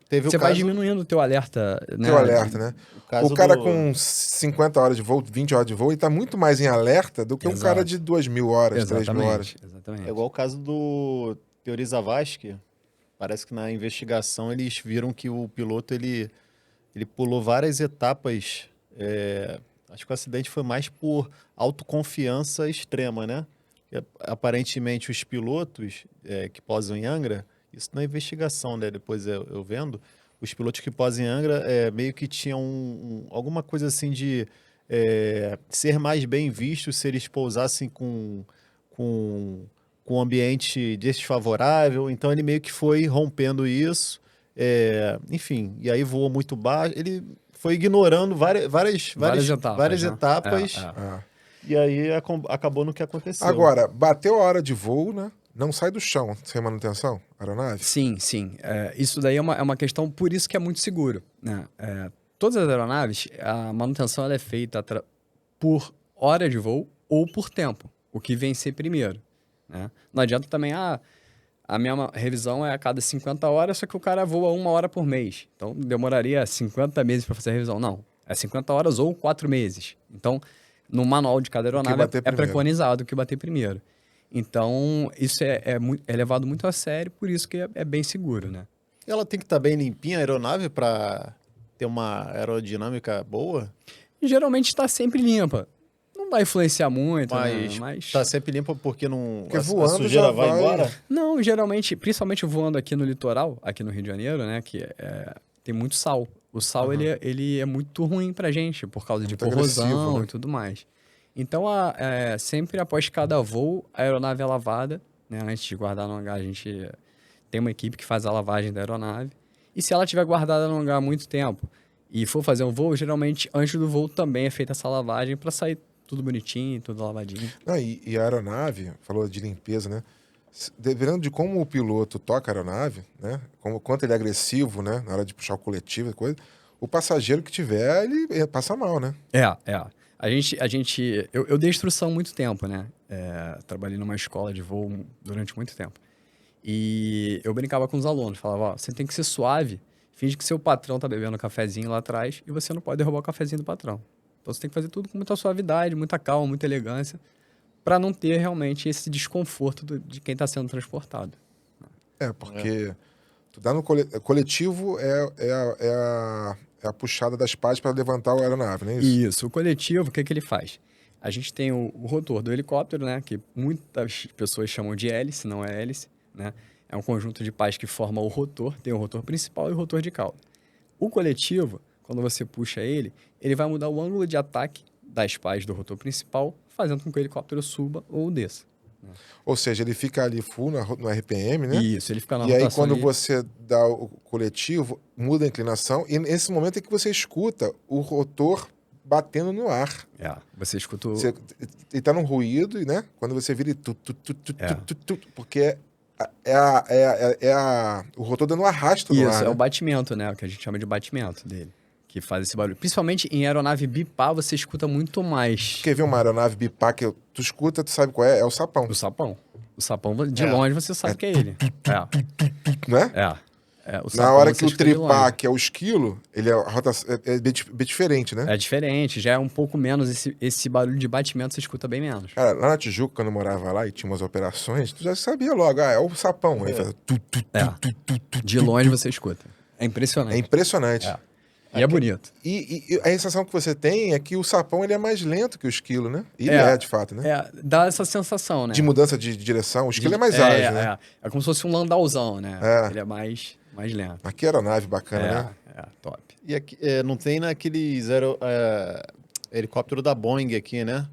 Teve o Você vai caso- diminuindo o teu alerta, né? Teu alerta, né? caso O cara do- com 50 horas de voo, 20 horas de voo, ele tá muito mais em alerta do que um Exato. cara de 2.000 horas, 3.000 horas. Exatamente. É igual o caso do Teori Zavascki. Parece que na investigação eles viram que o piloto ele pulou várias etapas. Acho que o acidente foi mais por autoconfiança extrema, né? E, aparentemente os pilotos que posam em Angra, isso na investigação, né? Depois eu vendo, os pilotos que posam em Angra meio que tinham alguma coisa assim de ser mais bem vistos se eles pousassem com um ambiente desfavorável, então ele meio que foi rompendo isso, enfim, e aí voou muito baixo, ele foi ignorando várias etapas, né? Ah. e aí acabou no que aconteceu. Agora, bateu a hora de voo, né? Não sai do chão sem manutenção, aeronave? Sim. Isso daí é uma questão, por isso que é muito seguro, né? Todas as aeronaves, a manutenção ela é feita por hora de voo ou por tempo, o que vencer primeiro, né? Não adianta também, a minha revisão é a cada 50 horas, só que o cara voa 1 hora por mês. Então, demoraria 50 meses para fazer a revisão. Não, é 50 horas ou 4 meses. Então, no manual de cada aeronave bater é primeiro. preconizado o que bater primeiro. Então, isso é levado muito a sério, por isso que é bem seguro, né? Ela tem que estar bem limpinha a aeronave para ter uma aerodinâmica boa? E geralmente está sempre limpa. não vai influenciar muito, Mas, né? Mas tá sempre limpa porque não. Porque a voando sujeira já vai vai- embora? não, geralmente, principalmente voando aqui no litoral, aqui no Rio de Janeiro, né? Que tem muito sal. O sal, ele é muito ruim pra gente, por causa de Muito agressivo, corrosão né? e tudo mais. Então, sempre após cada voo, a aeronave é lavada, né? Antes de guardar no hangar, a gente tem uma equipe que faz a lavagem da aeronave. E se ela estiver guardada no hangar há muito tempo e for fazer um voo, geralmente, antes do voo também é feita essa lavagem para sair tudo bonitinho, tudo lavadinho. Não, e a aeronave, falou de limpeza, né? Dependendo de como o piloto toca a aeronave, né? Quanto ele é agressivo, né? Na hora de puxar o coletivo e coisa, o passageiro que tiver, ele passa mal, né? Eu dei instrução há muito tempo, né? Trabalhei numa escola de voo durante muito tempo. E eu brincava com os alunos, falava, ó, você tem que ser suave, finge que seu patrão tá bebendo um cafezinho lá atrás e você não pode derrubar o cafezinho do patrão. Então você tem que fazer tudo com muita suavidade, muita calma, muita elegância, para não ter realmente esse desconforto de quem está sendo transportado. Porque tu dá no coletivo é a puxada das pás para levantar a aeronave, não é isso? Isso, o coletivo, o que ele faz? A gente tem o rotor do helicóptero, né, que muitas pessoas chamam de hélice, não é hélice, né? É um conjunto de pás que forma o rotor, tem o rotor principal e o rotor de cauda. O coletivo, quando você puxa ele vai mudar o ângulo de ataque das pás do rotor principal, fazendo com que o helicóptero suba ou desça. Ou seja, ele fica ali full no RPM, né? Isso, ele fica na E aí, rotação quando ali. você dá o coletivo, muda a inclinação, e nesse momento é que você escuta o rotor batendo no ar. Você escuta o... Ele tá num ruído, né? Quando você vira, ele porque o rotor dando um arrasto no Isso, ar. é Né? o batimento, né? O que a gente chama de batimento dele. Que faz esse barulho. Principalmente em aeronave bipar, você escuta muito mais Quer ver uma aeronave bipar que tu escuta, tu sabe qual é? É o sapão. o sapão. O sapão, de longe, você sabe que é ele. Né? O Na sapão hora você que o escuta de longe. tripar, que é o esquilo, ele a rotação é bem diferente, né? É diferente, já é um pouco menos esse barulho de batimento, você escuta bem menos. Cara, lá na Tijuca, quando eu morava lá e tinha umas operações, tu já sabia logo, é o sapão. Aí faz De longe você escuta. É impressionante. É impressionante. E é bonito. E a sensação que você tem é que o sapão ele é mais lento que o esquilo, né? Ele é de fato, né? Dá essa sensação, né? De mudança de direção. O esquilo é mais ágil, né? É como se fosse um landauzão, né? É. Ele é mais lento. Aqui era aeronave bacana, né? Top. E aqui, não tem naqueles helicóptero da Boeing aqui, né?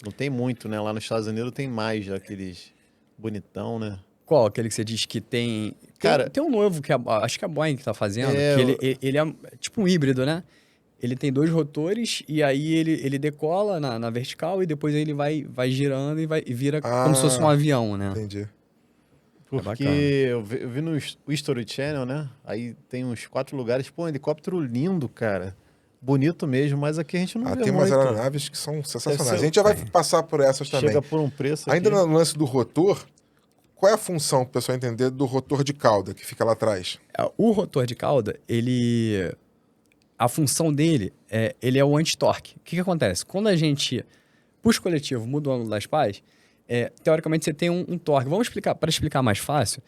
Não tem muito, né? Lá nos Estados Unidos tem mais aqueles bonitão, né? Qual? Aquele que você diz que tem... Cara, tem um novo, que acho que é a Boeing que tá fazendo, É, que ele é tipo um híbrido, né? Ele tem 2 rotores e aí ele decola na vertical e depois ele vai girando e vira como se fosse um avião, né? Entendi. Porque bacana. eu vi no History Channel, né? Aí tem uns 4 lugares. Pô, um helicóptero lindo, cara. Bonito mesmo, mas aqui a gente não vê Tem umas muito. aeronaves que são sensacionais. Deve ser- A gente já vai passar por essas também. Chega por um preço Ainda aqui. no lance do rotor, qual é a função, para o pessoal entender, do rotor de cauda que fica lá atrás? O rotor de cauda, a função dele ele é o anti-torque. O que acontece? Quando a gente puxa o coletivo, muda o ângulo das pás, teoricamente você tem um torque. Vamos explicar, para explicar mais fácil.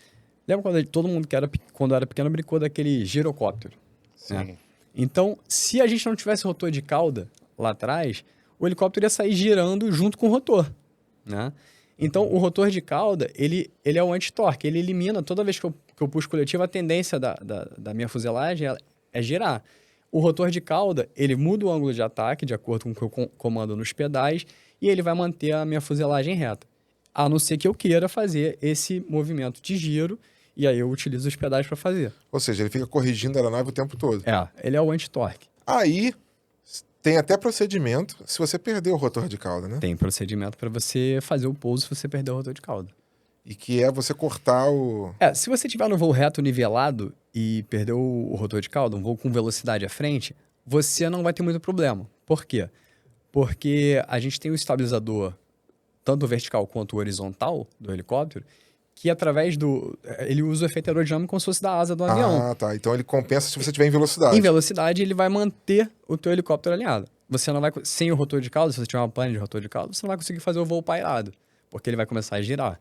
Lembra quando todo mundo quando era pequeno brincou daquele girocóptero? Sim. Né? Então, se a gente não tivesse rotor de cauda lá atrás, o helicóptero ia sair girando junto com o rotor, né? Então, o rotor de cauda, ele é o anti-torque. Ele elimina, toda vez que eu puxo coletivo, a tendência da minha fuselagem é girar. O rotor de cauda, ele muda o ângulo de ataque, de acordo com o que eu comando nos pedais, e ele vai manter a minha fuselagem reta. A não ser que eu queira fazer esse movimento de giro, e aí eu utilizo os pedais para fazer. Ou seja, ele fica corrigindo a aeronave o tempo todo. Ele é o anti-torque. Aí tem até procedimento se você perder o rotor de cauda, né? Tem procedimento para você fazer o pouso se você perder o rotor de cauda. E que é você cortar o... Se você estiver no voo reto nivelado e perder o rotor de cauda, um voo com velocidade à frente, você não vai ter muito problema. Por quê? Porque a gente tem o estabilizador, tanto o vertical quanto o horizontal do helicóptero, que através ele usa o efeito aerodinâmico como se fosse da asa do avião. Ah, tá. Então ele compensa se você estiver em velocidade. Em velocidade, ele vai manter o teu helicóptero alinhado. Você não vai... Sem o rotor de cauda, se você tiver uma pane de rotor de cauda, você não vai conseguir fazer o voo pairado, porque ele vai começar a girar.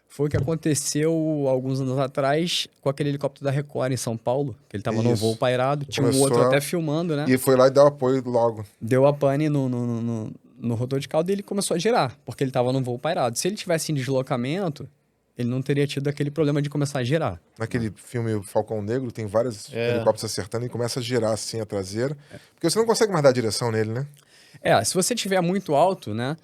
Foi o que aconteceu alguns anos atrás com aquele helicóptero da Record em São Paulo, que ele estava no Isso. voo pairado, tinha um Começou outro até filmando, né? E foi lá e deu apoio logo. Deu a pane no rotor de cauda e ele começou a girar, porque ele estava num voo pairado. Se ele tivesse em deslocamento, ele não teria tido aquele problema de começar a girar. Naquele filme Falcão Negro, tem vários helicópteros acertando e começa a girar assim a traseira. Porque você não consegue mais dar direção nele, né? Se você estiver muito alto, né,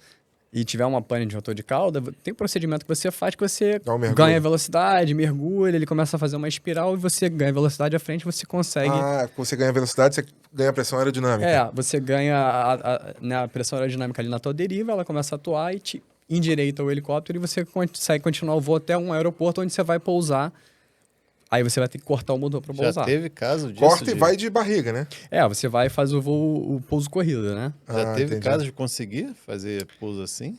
e tiver uma pane de rotor de cauda, tem um procedimento que você faz que você Dá um mergulho. ganha velocidade, mergulha, ele começa a fazer uma espiral e você ganha velocidade à frente, você consegue... Você ganha velocidade, você ganha pressão aerodinâmica. Você ganha a pressão aerodinâmica ali na tua deriva, ela começa a atuar e te endireita o helicóptero e você consegue continuar o voo até um aeroporto onde você vai pousar. Aí você vai ter que cortar o motor para pousar. Já teve caso disso? Corta e vai de barriga, né? Você vai e faz o voo, o pouso corrida, né? Já teve entendi. caso de conseguir fazer pouso assim?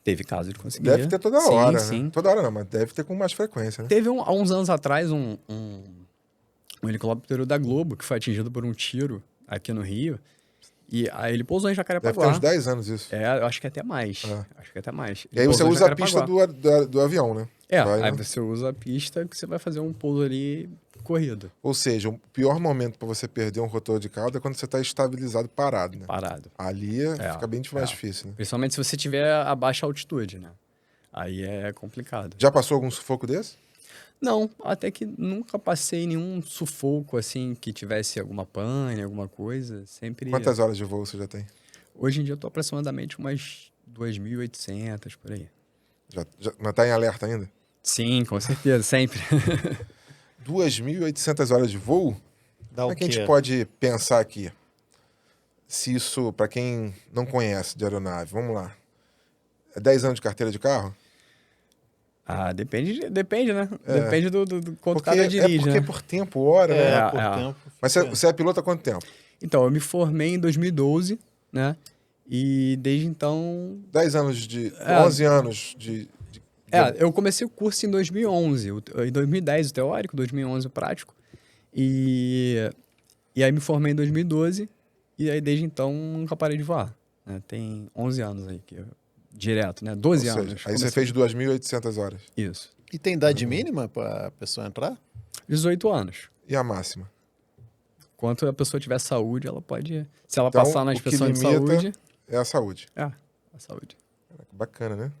Teve caso de conseguir. Deve ter toda hora, sim. né? Toda hora não, mas deve ter com mais frequência, né? Teve há uns anos atrás um helicóptero da Globo que foi atingido por um tiro aqui no Rio. E aí ele pousou em Deve ter Jacarepaguá. uns 10 anos isso. Eu acho que até mais. Ah. Acho que até mais. E aí você Pousou em usa a pista Jacarepaguá. do avião, né? Vai, Aí né? você usa a pista que você vai fazer um pouso ali corrido, Ou seja, o pior momento para você perder um rotor de cauda é quando você está estabilizado parado, né? parado. Ali fica bem mais difícil, né? Principalmente se você tiver a baixa altitude, né? Aí é complicado. Já passou algum sufoco desse? Não, até que nunca passei nenhum sufoco, assim, que tivesse alguma pane, alguma coisa. Sempre... Quantas horas de voo você já tem? Hoje em dia eu tô aproximadamente umas 2.800, por aí. Mas tá em alerta ainda? Sim, com certeza, sempre. 2.800 horas de voo? Dá Como o é que a quê? gente pode pensar aqui? Se isso, para quem não conhece de aeronave, vamos lá. É 10 anos de carteira de carro? Depende, né? É. Depende do quanto o cara dirige, porque né? por tempo, hora, né? Por é. tempo. Mas você é piloto há quanto tempo? Então, eu me formei em 2012, né? E desde então... 10 anos de... 11 anos de eu comecei o curso em 2011. Em 2010 o teórico, 2011 o prático. E aí me formei em 2012. E aí desde então nunca parei de voar. Né? Tem 11 anos aí, direto, né? 12 Ou seja, anos. aí você fez 2.800 horas. Isso. E tem idade mínima para a pessoa entrar? 18 anos. E a máxima? Enquanto a pessoa tiver saúde, ela pode... Se ela Então, passar na o que inspeção de limita saúde... é a saúde. a saúde. Bacana, né?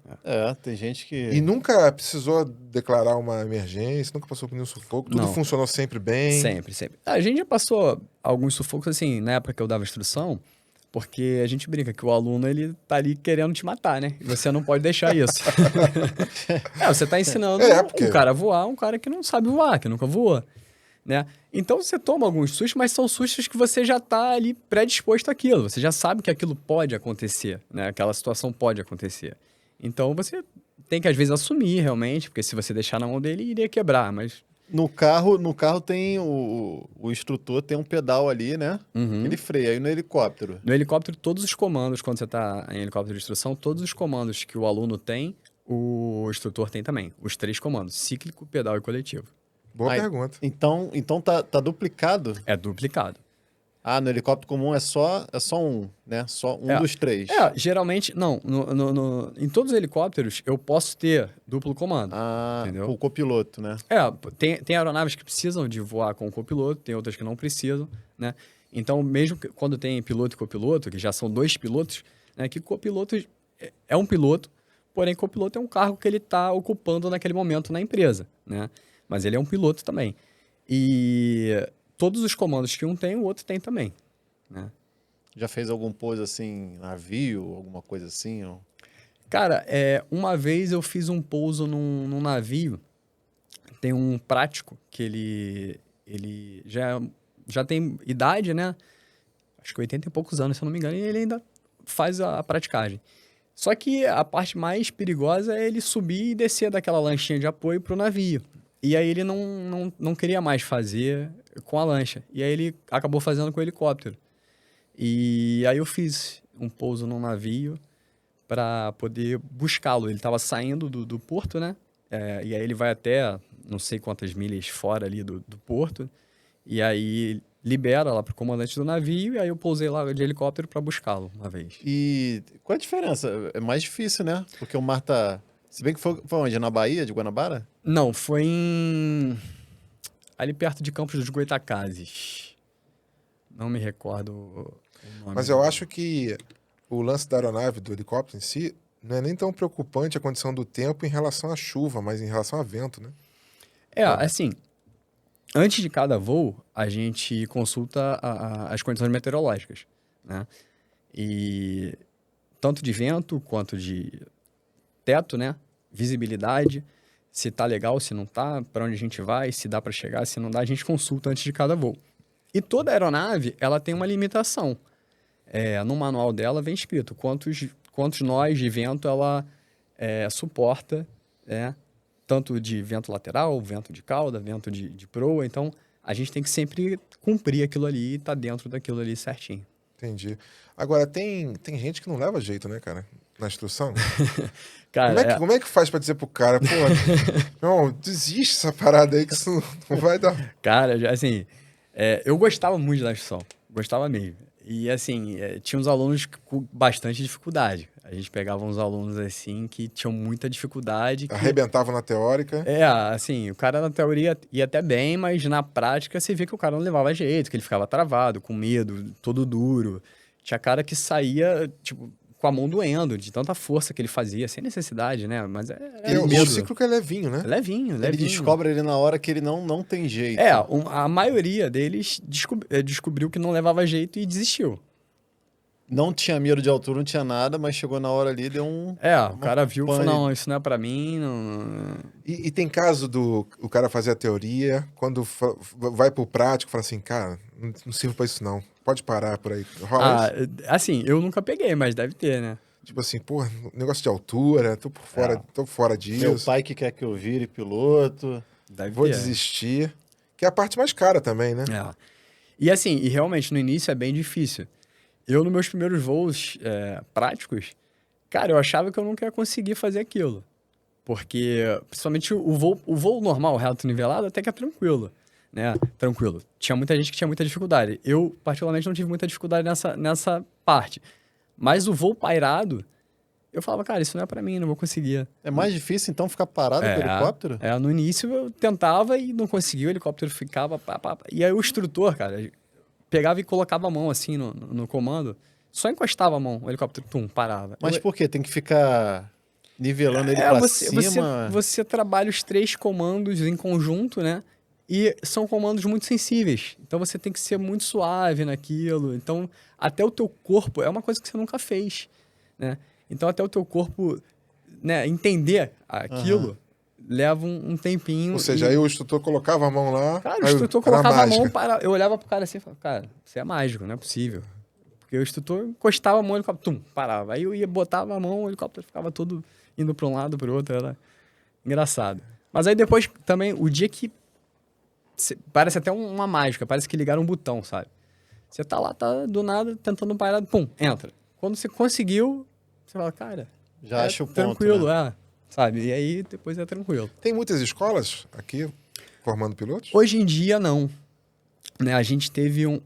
Tem gente que... E nunca precisou declarar uma emergência, nunca passou por nenhum sufoco, tudo Não. funcionou sempre bem. Sempre. A gente já passou alguns sufocos, assim, na época que eu dava instrução, porque a gente brinca que o aluno, ele tá ali querendo te matar, né? E você não pode deixar isso. Você tá ensinando porque- um cara a voar, um cara que não sabe voar, que nunca voou, né? Então você toma alguns sustos, mas são sustos que você já tá ali predisposto àquilo. Você já sabe que aquilo pode acontecer, né? Aquela situação pode acontecer. Então você tem que, às vezes, assumir realmente, porque se você deixar na mão dele, iria quebrar, mas... No carro tem o instrutor tem um pedal ali, né? Ele freia. Aí no helicóptero. No helicóptero, todos os comandos, quando você está em helicóptero de instrução, todos os comandos que o aluno tem, o instrutor tem também. Os 3 comandos, cíclico, pedal e coletivo. Boa Aí- pergunta. Então tá duplicado? É duplicado. No helicóptero comum é só um, né? Só um dos 3. Geralmente, não. Em todos os helicópteros, eu posso ter duplo comando. Entendeu? O copiloto, né? Tem aeronaves que precisam de voar com o copiloto, tem outras que não precisam, né? Então, mesmo quando tem piloto e copiloto, que já são 2 pilotos, né? Que copiloto é um piloto, porém copiloto é um cargo que ele está ocupando naquele momento na empresa, né? Mas ele é um piloto também. E todos os comandos que um tem, o outro tem também, né? Já fez algum pouso assim, navio, alguma coisa assim? Ou... Cara, uma vez eu fiz um pouso num navio, tem um prático que ele já tem idade, né? Acho que 80 e poucos anos, se eu não me engano, e ele ainda faz a praticagem. Só que a parte mais perigosa é ele subir e descer daquela lanchinha de apoio pro navio. E aí ele não queria mais fazer com a lancha. E aí ele acabou fazendo com o helicóptero. E aí eu fiz um pouso num navio para poder buscá-lo. Ele estava saindo do porto, né? E aí ele vai até não sei quantas milhas fora ali do porto. E aí libera lá pro comandante do navio. E aí eu pousei lá de helicóptero para buscá-lo uma vez. E qual a diferença? É mais difícil, né? Porque o mar tá... Se bem que foi onde? Na Bahia, de Guanabara? Não, foi ali perto de Campos dos Goytacazes. Não me recordo o nome. Mas eu acho que o lance da aeronave, do helicóptero em si, não é nem tão preocupante a condição do tempo em relação à chuva, mas em relação a vento, né? Assim, antes de cada voo, a gente consulta as condições meteorológicas, né? E tanto de vento quanto de teto, né? Visibilidade, se tá legal, se não tá, para onde a gente vai, se dá para chegar, se não dá, a gente consulta antes de cada voo. E toda aeronave, ela tem uma limitação. No manual dela vem escrito quantos nós de vento ela suporta, tanto de vento lateral, vento de cauda, vento de proa. Então, a gente tem que sempre cumprir aquilo ali e tá dentro daquilo ali certinho. Entendi. Agora, tem gente que não leva jeito, né, cara? Na instrução. Cara, Como é que faz pra dizer pro cara, pô, não, desiste essa parada aí que isso não vai dar. Cara, assim, eu gostava muito da instrução, gostava mesmo. E, assim, tinha uns alunos com bastante dificuldade. A gente pegava uns alunos, assim, que tinham muita dificuldade. Arrebentavam na teórica. Assim, o cara na teoria ia até bem, mas na prática você via que o cara não levava jeito, que ele ficava travado, com medo, todo duro. Tinha cara que saía, tipo, com a mão doendo, de tanta força que ele fazia, sem necessidade, né? Mas E o medo. ciclo que é levinho, né? Levinho. Ele descobre ali na hora que ele não tem jeito. A maioria deles descobriu que não levava jeito e desistiu. Não tinha medo de altura, não tinha nada, mas chegou na hora ali, deu um... O cara viu e falou, não, isso não é pra mim, não... E tem caso do o cara fazer a teoria, quando vai pro prático, fala assim, cara, não sirvo pra isso não, pode parar por aí. Rola isso? Assim, eu nunca peguei, mas deve ter, né? Tipo assim, pô, negócio de altura, tô fora disso. Meu pai que quer que eu vire piloto. Vou desistir. Que é a parte mais cara também, né? E assim, realmente no início é bem difícil. Eu, nos meus primeiros voos práticos, cara, eu achava que eu nunca ia conseguir fazer aquilo. Porque, principalmente o voo normal, reto nivelado, até que é tranquilo, né? Tranquilo. Tinha muita gente que tinha muita dificuldade. Eu, particularmente, não tive muita dificuldade nessa parte. Mas o voo pairado, eu falava, cara, isso não é pra mim, não vou conseguir. É mais difícil, então, ficar parado com o helicóptero? No início eu tentava e não conseguia, o helicóptero ficava... E aí o instrutor, cara, pegava e colocava a mão assim no comando, só encostava a mão, o helicóptero, parava. Mas por quê? Tem que ficar nivelando ele pra cima? Você trabalha os 3 comandos em conjunto, né? E são comandos muito sensíveis. Então você tem que ser muito suave naquilo. Então, até o teu corpo é uma coisa que você nunca fez, né? Então, até o teu corpo, né, entender aquilo leva um tempinho. Ou seja, aí o instrutor colocava a mão lá. Cara, o instrutor colocava a mão para. Eu olhava pro cara assim e falava, cara, você é mágico, não é possível. Porque o instrutor encostava a mão, o helicóptero, parava. Aí eu botava a mão, o helicóptero ficava todo indo para um lado, para o outro. Era engraçado. Mas aí depois também, o dia que. Parece até uma mágica, parece que ligaram um botão, sabe? Você tá lá, tá do nada, tentando parar, entra. Quando você conseguiu, você fala, cara. Já acha o ponto. Tranquilo, né? Sabe? E aí depois é tranquilo. Tem muitas escolas aqui formando pilotos? Hoje em dia, não. Né, a gente teve um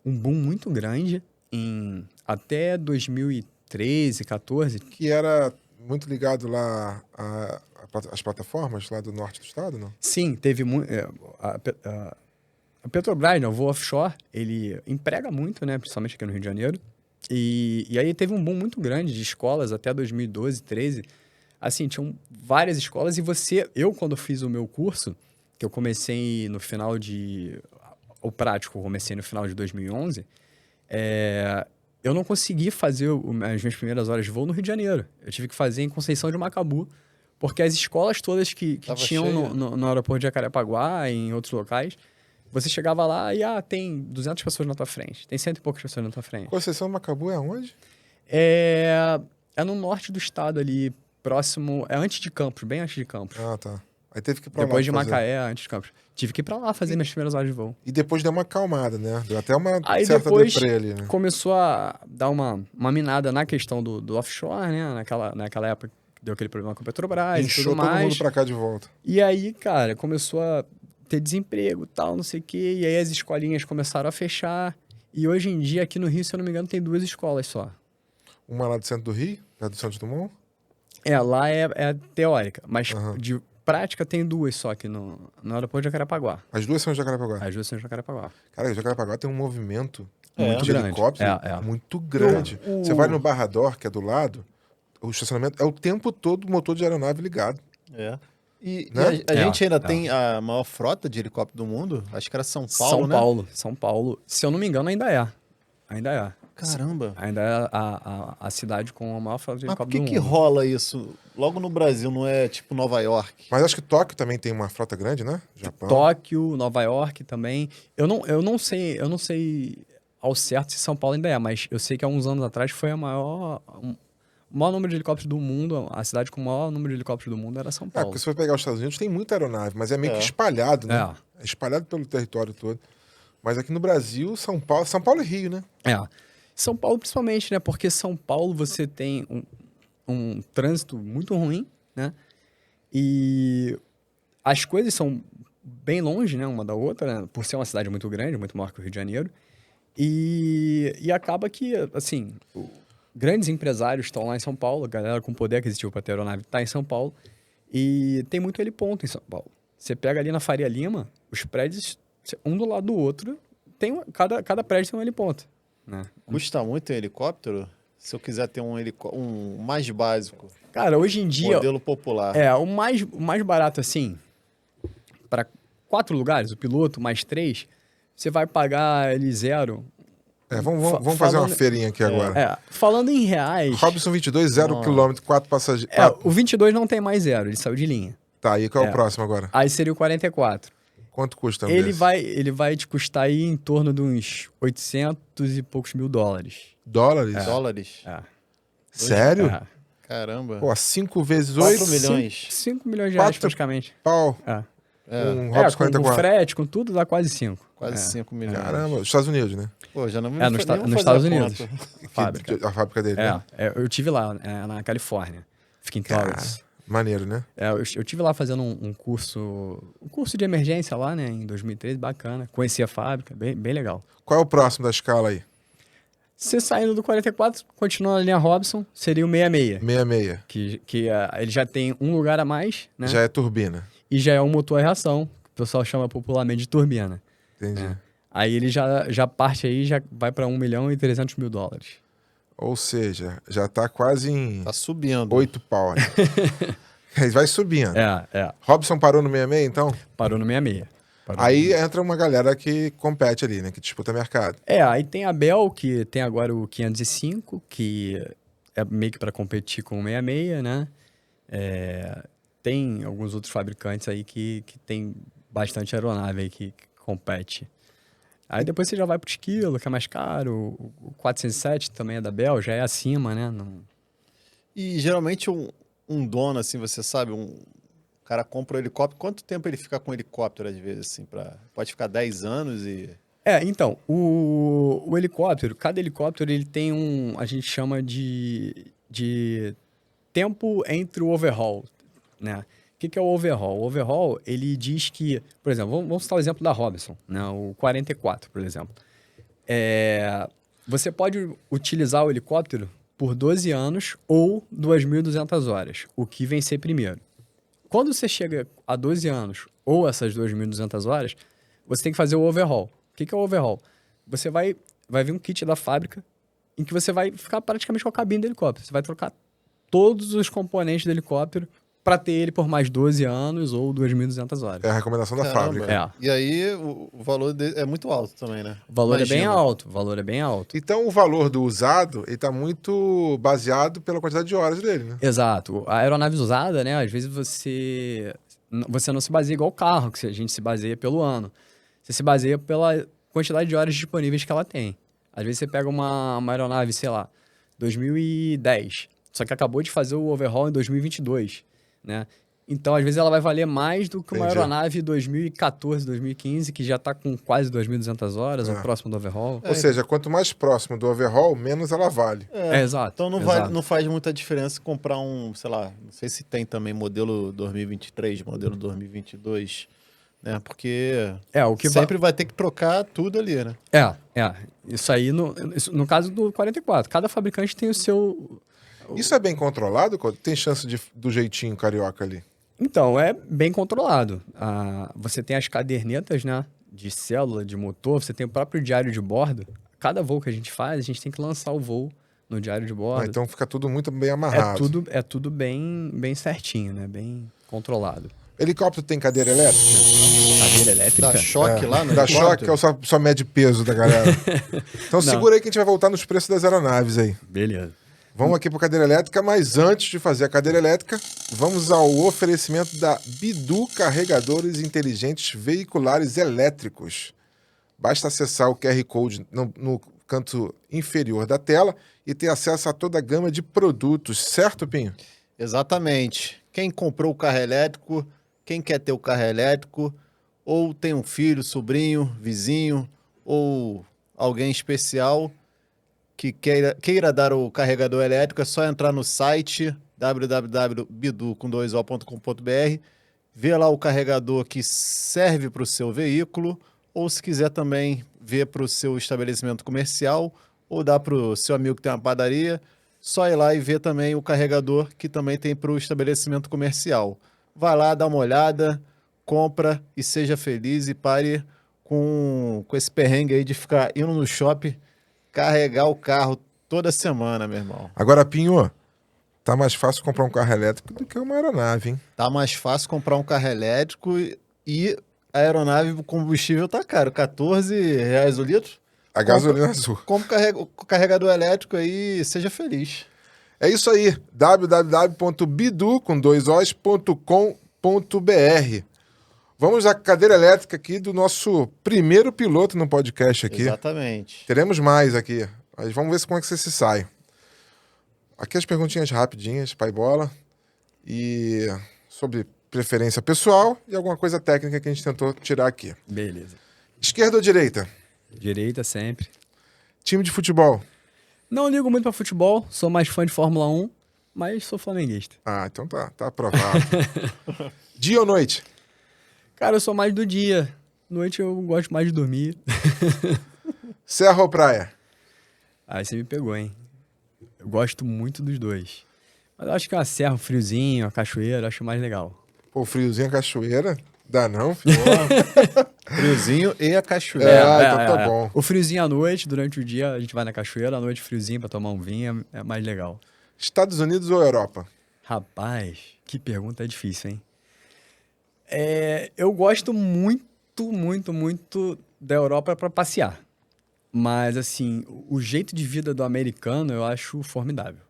boom muito grande até 2013, 14. Que era muito ligado lá às plataformas lá do norte do estado, não? Sim, teve muito. A Petrobras, né, o voo offshore, ele emprega muito, né, principalmente aqui no Rio de Janeiro. E aí teve um boom muito grande de escolas até 2012, 13. Assim, tinham várias escolas e eu quando fiz o meu curso, que eu comecei no final o prático eu comecei no final de 2011, eu não consegui fazer as minhas primeiras horas de voo no Rio de Janeiro. Eu tive que fazer em Conceição de Macabu, porque as escolas todas que tinham no aeroporto de Jacarepaguá e em outros locais, você chegava lá e tem 200 pessoas na tua frente, tem 100 e poucas pessoas na tua frente. Conceição de Macabu é onde? É no norte do estado ali, próximo, antes de Campos, bem antes de Campos. Ah, tá. Aí teve que ir pra lá. Depois de Macaé, antes de Campos. Tive que ir pra lá fazer minhas primeiras horas de voo. E depois deu uma acalmada, né? Deu até uma Aí certa depois deprê ali, né? começou a dar uma minada na questão do offshore, né? Naquela época que deu aquele problema com a Petrobras e Inchou tudo mais. todo mundo pra cá de volta. E aí, cara, começou a ter desemprego, tal, não sei o quê. E aí as escolinhas começaram a fechar. E hoje em dia, aqui no Rio, se eu não me engano, tem 2 escolas só. Uma lá do centro do Rio, perto do Santos Dumont? Lá é teórica, mas de prática tem 2 só aqui no aeroporto de Jacarepaguá. As 2 são de Jacarepaguá? As 2 são de Jacarepaguá. Cara, Jacarepaguá tem um movimento Muito de grande. helicóptero, muito grande. Você vai no Barrador, que é do lado, o estacionamento é o tempo todo o motor de aeronave ligado. É. E Né? a gente ainda tem a maior frota de helicóptero do mundo? Acho que era São Paulo, né? São Paulo. Se eu não me engano, ainda é. Ainda é. Caramba. Ainda é a cidade com a maior frota de Mas por helicóptero que do que mundo. rola isso? Logo no Brasil, não é tipo Nova York? Mas acho que Tóquio também tem uma frota grande, né? Japão. Tóquio, Nova York também. Eu não sei ao certo se São Paulo ainda é, mas eu sei que há uns anos atrás foi o maior número de helicópteros do mundo, a cidade com o maior número de helicópteros do mundo era São Paulo. Porque se você pegar os Estados Unidos, tem muita aeronave, mas é meio que espalhado, né? É espalhado pelo território todo. Mas aqui no Brasil, São Paulo e Rio, né? São Paulo principalmente, né? Porque São Paulo você tem um trânsito muito ruim, né? E as coisas são bem longe, né? Uma da outra, né? Por ser uma cidade muito grande, muito maior que o Rio de Janeiro. E acaba que, assim, grandes empresários estão lá em São Paulo, a galera com poder aquisitivo para ter aeronave está em São Paulo, e tem muito heliponto em São Paulo. Você pega ali na Faria Lima, os prédios, um do lado do outro, cada prédio tem um heliponto. Né? Custa muito um helicóptero? Se eu quiser ter um mais básico. Cara, hoje em dia... Modelo popular. o mais barato, assim, para 4 lugares, o piloto mais 3, você vai pagar ele zero. Vamos fazer uma feirinha aqui agora. Falando em reais... Robson 22, 0 km, 4 passageiros. O 22 não tem mais zero, ele saiu de linha. Tá, e qual é o próximo agora? Aí seria o 44. Quanto custa Ele vai te custar aí em torno de uns 800 e poucos mil dólares. Dólares? Dólares? Sério? Caramba. Pô, 5 vezes 4 8? milhões. 5 milhões de reais, praticamente. Pau. Um Robson com 44. frete, com tudo, dá quase 5. Quase 5 milhões. Caramba, os Estados Unidos, né? Pô, já não me nos Estados Unidos. A fábrica dele. Né? Eu tive lá, na Califórnia. Fica em Torrance. Maneiro, né? Eu tive lá fazendo um curso de emergência lá, né, em 2013, bacana. Conheci a fábrica, bem legal. Qual é o próximo da escala aí? Você saindo do 44, continuando na linha Robson, seria o 66. 66. Que ele já tem um lugar a mais, né? Já é turbina. E já é um motor a reação, que o pessoal chama popularmente de turbina. Entendi. Aí ele já parte aí, já vai para 1 milhão e 300 mil dólares. Ou seja, já tá quase em... Tá subindo. 8 pau. Aí vai subindo. É. Robson parou no 66, então? Parou no 66. Aí entra uma galera que compete ali, né? Que disputa mercado. Aí tem a Bell, que tem agora o 505, que é meio que para competir com o 66, né? Tem alguns outros fabricantes aí que tem bastante aeronave aí que compete. Aí depois você já vai pro Esquilo, que é mais caro. O 407 também é da Bell, já é acima, né? E geralmente um dono, assim, você sabe, o cara compra um helicóptero, quanto tempo ele fica com o helicóptero, às vezes, assim, pode ficar 10 anos e... Então, o helicóptero, cada helicóptero, ele tem a gente chama de tempo entre o overhaul, né? O que é o overhaul? O overhaul, ele diz que, por exemplo, vamos citar o exemplo da Robinson, né? O 44, por exemplo. Você pode utilizar o helicóptero por 12 anos ou 2.200 horas, o que vencer primeiro. Quando você chega a 12 anos ou essas 2.200 horas, você tem que fazer o overhaul. O que é o overhaul? Você vai vir um kit da fábrica em que você vai ficar praticamente com a cabine do helicóptero. Você vai trocar todos os componentes do helicóptero para ter ele por mais 12 anos ou 2.200 horas. É a recomendação da fábrica. E aí o valor é muito alto também, né? O valor é bem alto. Então o valor do usado está muito baseado pela quantidade de horas dele, né? Exato. A aeronave usada, né? Às vezes você não se baseia igual o carro, que a gente se baseia pelo ano. Você se baseia pela quantidade de horas disponíveis que ela tem. Às vezes você pega uma aeronave, sei lá, 2010, só que acabou de fazer o overhaul em 2022, né? Então, às vezes, ela vai valer mais do que uma aeronave 2014, 2015, que já está com quase 2.200 horas, ou próximo do overhaul. Ou seja, quanto mais próximo do overhaul, menos ela vale. Exato. Então não faz muita diferença comprar sei lá, não sei se tem também modelo 2023, modelo 2022, né? Porque o que sempre vai ter que trocar tudo ali, né? Isso aí, no caso do 44, cada fabricante tem o seu... Isso é bem controlado? Tem chance do jeitinho carioca ali? Então, é bem controlado. Você tem as cadernetas, né, de célula, de motor, você tem o próprio diário de bordo. cada voo que a gente faz, a gente tem que lançar o voo no diário de bordo. Então fica tudo muito bem amarrado. É tudo bem certinho, né? Bem controlado. Helicóptero tem cadeira elétrica? Cadeira elétrica? Dá choque lá no Dá helicóptero? choque ou só mede peso da galera? Então segura aí que a gente vai voltar nos preços das aeronaves aí. Beleza. Vamos aqui para cadeira elétrica, mas antes de fazer a cadeira elétrica, vamos ao oferecimento da Bidu Carregadores Inteligentes Veiculares Elétricos. Basta acessar o QR Code no canto inferior da tela e ter acesso a toda a gama de produtos, certo, Pinho? Exatamente. Quem comprou o carro elétrico, quem quer ter o carro elétrico, ou tem um filho, sobrinho, vizinho, ou alguém especial que queira dar o carregador elétrico, é só entrar no site www.bidu.com.br, ver lá o carregador que serve para o seu veículo, ou se quiser também ver para o seu estabelecimento comercial, ou dar para o seu amigo que tem uma padaria, só ir lá e ver também o carregador que também tem para o estabelecimento comercial. Vai lá, dá uma olhada, compra e seja feliz e pare com esse perrengue aí de ficar indo no shopping carregar o carro toda semana, meu irmão. Agora, Pinho, tá mais fácil comprar um carro elétrico do que uma aeronave, hein? Tá mais fácil comprar um carro elétrico e a aeronave, o combustível tá caro, R$14 o litro. A gasolina azul. Compra o carregador elétrico aí e seja feliz. É isso aí, www.bidu.com.br. Vamos à cadeira elétrica aqui do nosso primeiro piloto no podcast aqui. Exatamente. Teremos mais aqui, mas vamos ver como é que você se sai. Aqui as perguntinhas rapidinhas, pai bola, e sobre preferência pessoal e alguma coisa técnica que a gente tentou tirar aqui. Beleza. Esquerda ou direita? Direita sempre. Time de futebol? Não ligo muito pra futebol, sou mais fã de Fórmula 1, mas sou flamenguista. Ah, então tá aprovado. Dia ou noite? Cara, eu sou mais do dia. Noite eu gosto mais de dormir. Serra ou praia? Aí você me pegou, hein? Eu gosto muito dos dois. Mas eu acho que uma serra, um friozinho, uma cachoeira, eu acho mais legal. Pô, friozinho, cachoeira? Dá não, filho? Friozinho e a cachoeira. Então tá bom. O friozinho à noite, durante o dia a gente vai na cachoeira, à noite friozinho pra tomar um vinho, é mais legal. Estados Unidos ou Europa? Rapaz, que pergunta difícil, hein? Eu gosto muito, muito, muito da Europa pra passear. Mas, assim, o jeito de vida do americano eu acho formidável.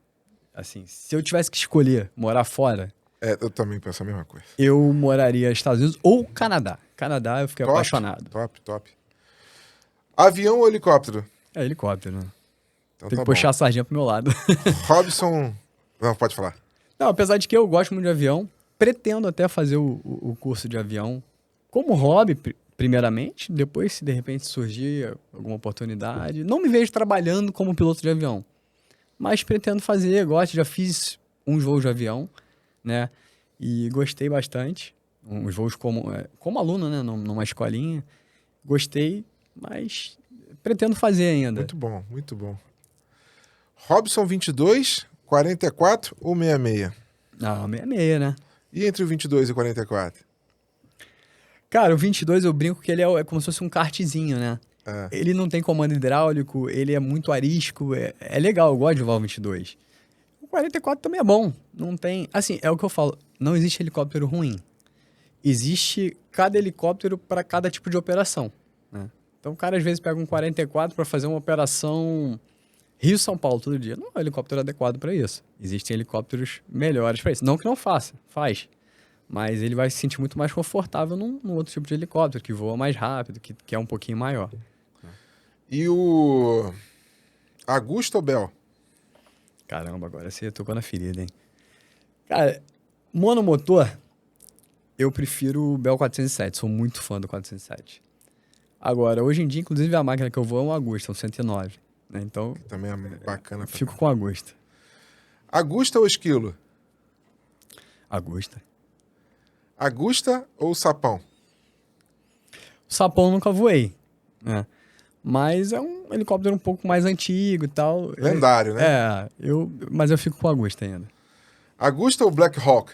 Assim, se eu tivesse que escolher morar fora, Eu também penso a mesma coisa. eu moraria nos Estados Unidos ou Canadá. Canadá eu fiquei apaixonado. Top. Avião ou helicóptero? É helicóptero, né? Então Tem tá que puxar a sardinha pro meu lado. bom. Robson... Não, pode falar. Não, apesar de que eu gosto muito de avião, pretendo até fazer o curso de avião como hobby, primeiramente. Depois, se de repente surgir alguma oportunidade. Não me vejo trabalhando como piloto de avião. Mas pretendo fazer, gosto. Já fiz uns voos de avião, né? E gostei bastante. Uns voos como aluno, né? Numa escolinha. Gostei, mas pretendo fazer ainda. Muito bom, muito bom. Robson 22, 44 ou 66? Ah, 66, né? E entre o 22 e o 44? Cara, o 22 eu brinco que ele é como se fosse um kartzinho, né? É. Ele não tem comando hidráulico, ele é muito arisco, é legal, eu gosto de voar o 22. O 44 também é bom, não tem... Assim, é o que eu falo, não existe helicóptero ruim. Existe cada helicóptero para cada tipo de operação, né? Então o cara às vezes pega um 44 para fazer uma operação Rio-São Paulo todo dia. Não é um helicóptero adequado para isso. Existem helicópteros melhores para isso. Não que não faça, faz. Mas ele vai se sentir muito mais confortável num outro tipo de helicóptero, que voa mais rápido, que é um pouquinho maior. E o Augusta ou Bell? Caramba, agora você tocou na ferida, hein? Cara, monomotor, eu prefiro o Bell 407. Sou muito fã do 407. Agora, hoje em dia, inclusive, a máquina que eu vou é um Augusta, um 109. Né? Então, Também é bacana. fico com o Augusta. Augusta ou Esquilo? Augusta. Augusta ou Sapão? O Sapão eu nunca voei, né? Mas é um helicóptero um pouco mais antigo e tal. Lendário, né? Mas eu fico com o Augusta ainda. Augusta ou Black Hawk?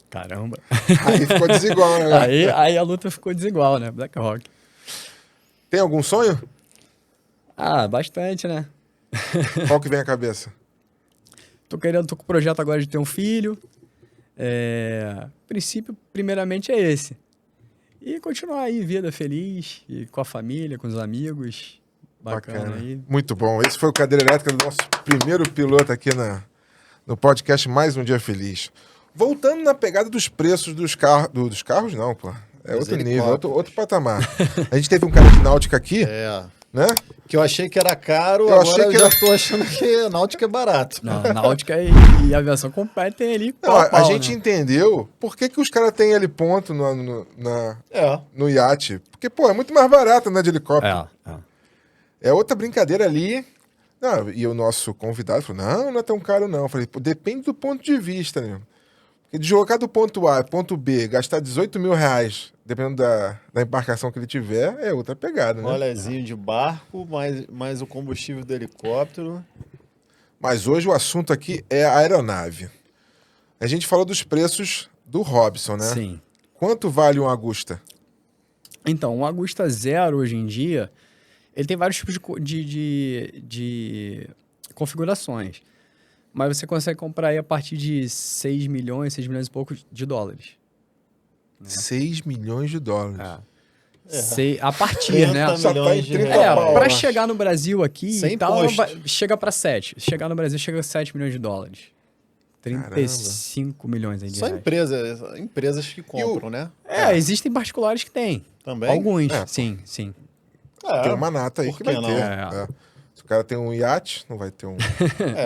Caramba. Aí ficou desigual, né? aí a luta ficou desigual, né? Black Hawk. Tem algum sonho? Ah, bastante, né? Qual que vem à cabeça? Tô com o projeto agora de ter um filho. O princípio, primeiramente, é esse. E continuar aí, vida feliz, e com a família, com os amigos. Bacana aí. Muito bom. Esse foi o Cadeira Elétrica do nosso primeiro piloto aqui no podcast Mais um Dia Feliz. Voltando na pegada dos preços dos carros. Dos carros, não, pô. É Dos outro nível, helicópteros. outro patamar. A gente teve um cara de náutica aqui, né? Que eu achei que era caro, Eu agora achei que eu já era- tô achando que náutica é barato. Não, náutica e aviação competem ali Não, pau a a pau, gente né? entendeu por que os caras têm ali ponto É. no iate. Porque, pô, é muito mais barato andar de helicóptero. É outra brincadeira ali. Não, e o nosso convidado falou, não é tão caro não. Eu falei, pô, depende do ponto de vista, né? Porque deslocar do ponto A ao ponto B, gastar 18 mil reais, dependendo da embarcação que ele tiver, é outra pegada, né? Rolezinho de barco, mais o combustível do helicóptero. Mas hoje o assunto aqui é a aeronave. A gente falou dos preços do Robson, né? Sim. Quanto vale um Agusta? Então, o Agusta Zero, hoje em dia, ele tem vários tipos de configurações. Mas você consegue comprar aí a partir de 6 milhões e pouco de dólares. 6 milhões de dólares. A partir, né? 30 Só tá em milhões de 30 reais. pau, Para eu acho. chegar no Brasil aqui Sem e tal, imposto. chega para 7. Chegar no Brasil, chega a 7 milhões de dólares. 35 milhões aí de Só reais. empresas que compram, né? Existem particulares que têm. Também? Alguns, É, sim, sim. Tem uma nata aí por que que vai não? ter. É. É. Se o cara tem um iate, não vai ter um.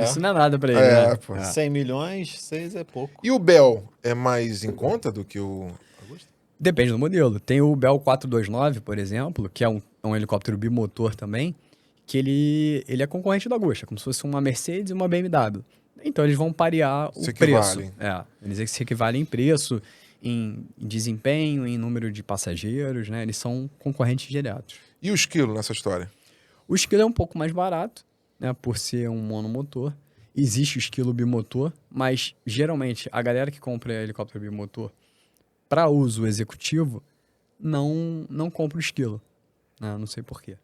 Isso não é nada para ele, É, né? pô. 100 milhões, 6 é pouco. E o Bell é mais em conta do que o Agusta? Depende do modelo. Tem o Bell 429, por exemplo, que é um helicóptero bimotor também, que ele é concorrente do Agusta, como se fosse uma Mercedes e uma BMW. Então eles vão parear o Se preço. equivalem. Eles se equivalem em preço, em desempenho, em número de passageiros, né? Eles são concorrentes diretos. E o esquilo nessa história? O esquilo é um pouco mais barato, né? Por ser um monomotor. Existe o esquilo bimotor, mas geralmente a galera que compra helicóptero bimotor para uso executivo não compra o esquilo. Né? Não sei porquê.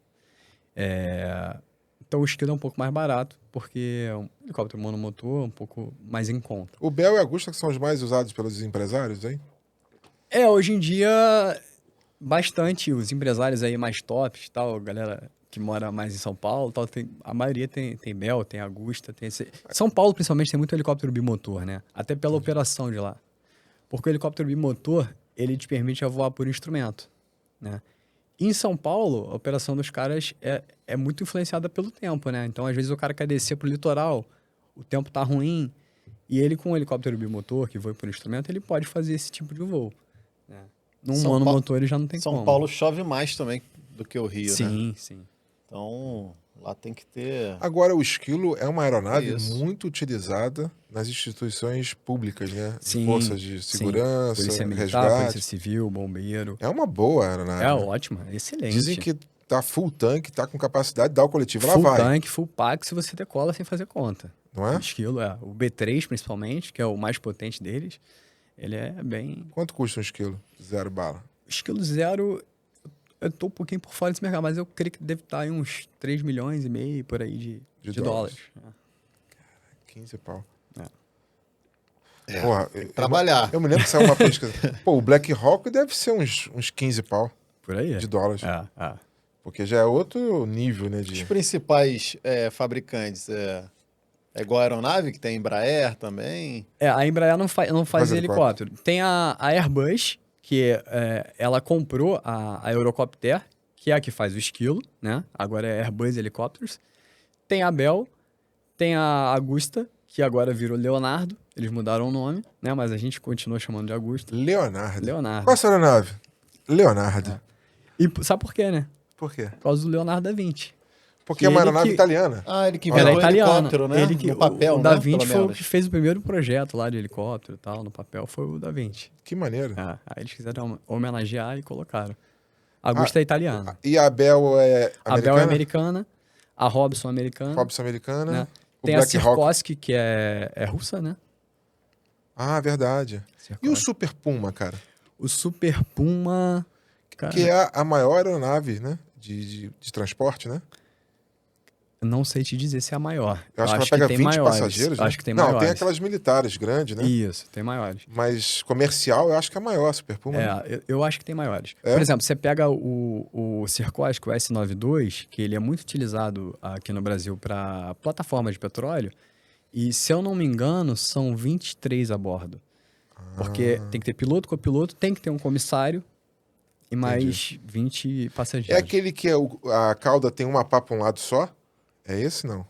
Então o esquilo é um pouco mais barato, porque é um helicóptero monomotor, um pouco mais em conta. O Bell e o Agusta que são os mais usados pelos empresários, hein? Hoje em dia, bastante os empresários aí mais tops, tal, galera que mora mais em São Paulo, tal, a maioria tem Bell, tem Agusta, São Paulo, principalmente, tem muito helicóptero bimotor, né? Até pela operação de lá. Porque o helicóptero bimotor, ele te permite voar por instrumento, né? E em São Paulo, a operação dos caras é muito influenciada pelo tempo, né? Então, às vezes, o cara quer descer pro litoral, o tempo tá ruim, e ele com um helicóptero bimotor, que voa por instrumento, ele pode fazer esse tipo de voo. Né? Num São monomotor, ele já não tem São como. Paulo chove mais também do que o Rio, né? Sim, sim. Então, lá tem que ter... Agora, o esquilo é uma aeronave Isso. muito utilizada nas instituições públicas, né? Sim, Forças de sim. segurança, Polícia Militar, resgate. Polícia Civil, Bombeiro. É uma boa aeronave. É né? ótima, excelente. Dizem que tá full tanque, tá com capacidade de dar o coletivo, ela full vai. tanque, full pack, se você decola sem fazer conta. Não é? O esquilo, o B3 principalmente, que é o mais potente deles, ele é bem... Quanto custa um esquilo? 0 bala. O esquilo zero, eu tô um pouquinho por fora desse mercado, mas eu creio que deve estar em uns 3 milhões e meio por aí de dólares. 15 pau. É, Porra, tem que trabalhar. Eu me lembro que saiu uma pesquisa. Pô, o Black Hawk deve ser uns 15 pau Por aí, de dólares. É. Porque já é outro nível, né? Os De... principais fabricantes é igual a aeronave, que tem Embraer também. A Embraer não faz Faz helicóptero. Tem a Airbus, que ela comprou a Eurocopter, que é a que faz o esquilo, né? Agora é Airbus Helicopters. Tem a Bell, tem a Agusta, que agora virou Leonardo. Eles mudaram o nome, né? Mas a gente continua chamando de Agusta. Leonardo. Leonardo. Qual é essa aeronave? Leonardo. E sabe por quê, né? Por quê? Por causa do Leonardo da Vinci. Porque Que é uma ele aeronave que- italiana. Ah, ele que Era inventou o italiano. helicóptero, né? Ele que, No papel, o Da né? Vinci Pelo foi o menos. que fez o primeiro projeto lá de helicóptero e tal. No papel foi o Da Vinci. Que maneiro. Aí eles quiseram homenagear e colocaram. A Augusta é italiana. E a Bell é A americana? Bell é americana. A Robson é americana. Robson americana. Né? O Tem Black a Hawk. Sikorsky, que é russa, né? Ah, verdade. E o Super Puma, cara? O Super Puma... Cara, Que é a maior aeronave, né? De transporte, né? Não sei te dizer se é a maior. Eu acho que ela pega tem 20 maiores. passageiros, né? Acho que tem Não, maiores. tem aquelas militares grandes, né? Isso, tem maiores. Mas comercial, eu acho que é maior, a Super Puma. né? Eu acho que tem maiores. É? Por exemplo, você pega o Sikorsky, o S92, que ele é muito utilizado aqui no Brasil para plataforma de petróleo, e se eu não me engano, são 23 a bordo. Porque tem que ter piloto, copiloto, tem que ter um comissário e mais 20 É passageiros. aquele que a cauda tem uma pá pra um lado só? É esse, não?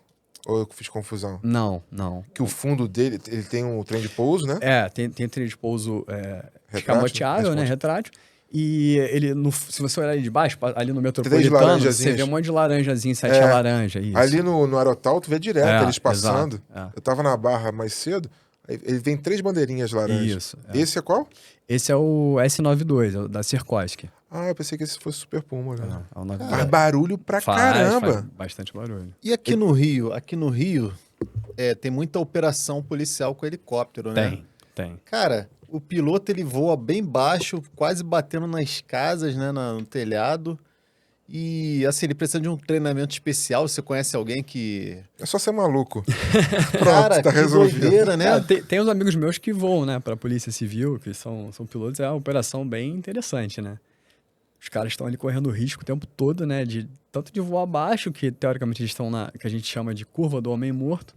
Ou eu fiz confusão? Não, não. Que o fundo dele, ele tem um trem de pouso, né? Tem trem de pouso Retrátil, escamoteável, né? responde. Retrátil. E ele, se você olhar ali de baixo, ali no Três metropolitano, laranjazinhas. você vê um monte de laranjazinha, setinha É. laranja, isso. Ali no Aerotal, tu vê direto É, eles passando. exato, Eu tava na Barra mais cedo, aí ele vem 3 bandeirinhas laranja. Isso. Esse é qual? Esse é o S92, é o da Sikorsky. Ah, eu pensei que esse fosse Super Puma, né? É o 92. Faz barulho pra caramba. Faz bastante barulho. E aqui no Rio? Aqui no Rio tem muita operação policial com helicóptero, né? Tem. Cara, o piloto ele voa bem baixo, quase batendo nas casas, né, no telhado. E assim, ele precisa de um treinamento especial. Você conhece alguém que... É só ser maluco. Cara, tá que resolvido. doideira, né? Tem uns amigos meus que voam, né, pra Polícia Civil, que são pilotos, é uma operação bem interessante, né? Os caras estão ali correndo risco o tempo todo, né? Tanto de voar baixo, que teoricamente eles estão que a gente chama de curva do homem morto,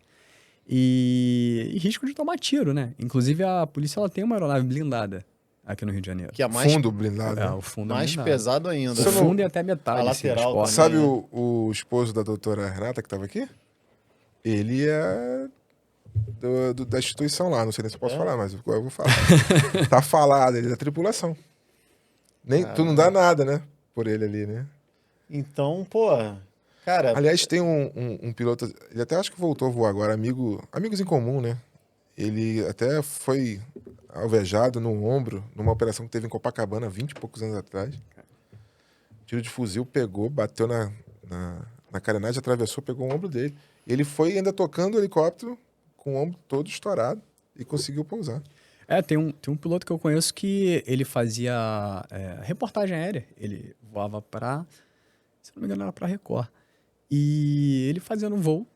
e risco de tomar tiro, né? Inclusive a polícia ela tem uma aeronave blindada aqui no Rio de Janeiro. Que é mais, Fundo blindado. né? O fundo é mais blindado. pesado ainda. O fundo é até metade. A assim, lateral as portas. Sabe também, o esposo da doutora Renata que tava aqui? Ele é da instituição lá, não sei nem se eu posso falar, mas eu vou falar. Tá falado, ele é da tripulação. Tu não dá nada, né? Por ele ali, né? Então, pô, cara, Aliás, tem um piloto, ele até acho que voltou a voar agora, amigos em comum, né? Ele até foi alvejado no ombro, numa operação que teve em Copacabana 20 e poucos anos atrás. Tiro de fuzil, pegou, bateu na carenagem, atravessou, pegou o ombro dele. Ele foi ainda tocando o helicóptero com o ombro todo estourado e conseguiu pousar. Tem um piloto que eu conheço que ele fazia reportagem aérea. Ele voava se não me engano, era pra Record. E ele fazendo um voo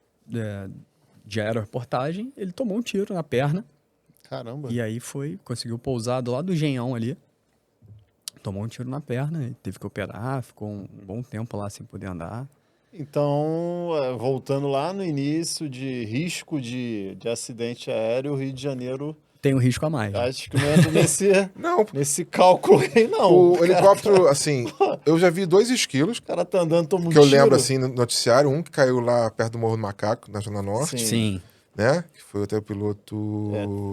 de aeroreportagem, ele tomou um tiro na perna. caramba. E aí conseguiu pousar do lado do Genhão ali. Tomou um tiro na perna, e teve que operar, ficou um bom tempo lá sem poder andar. Então, voltando lá no início de risco de acidente aéreo, o Rio de Janeiro, Tem um risco a mais. acho que não entra Não, nesse cálculo aí, não. o helicóptero, assim, eu já vi 2 esquilos, O cara tá andando, toma um que eu tiro. lembro, assim, no noticiário, um que caiu lá perto do Morro do Macaco, na Zona Norte, Sim. né? Que foi até o piloto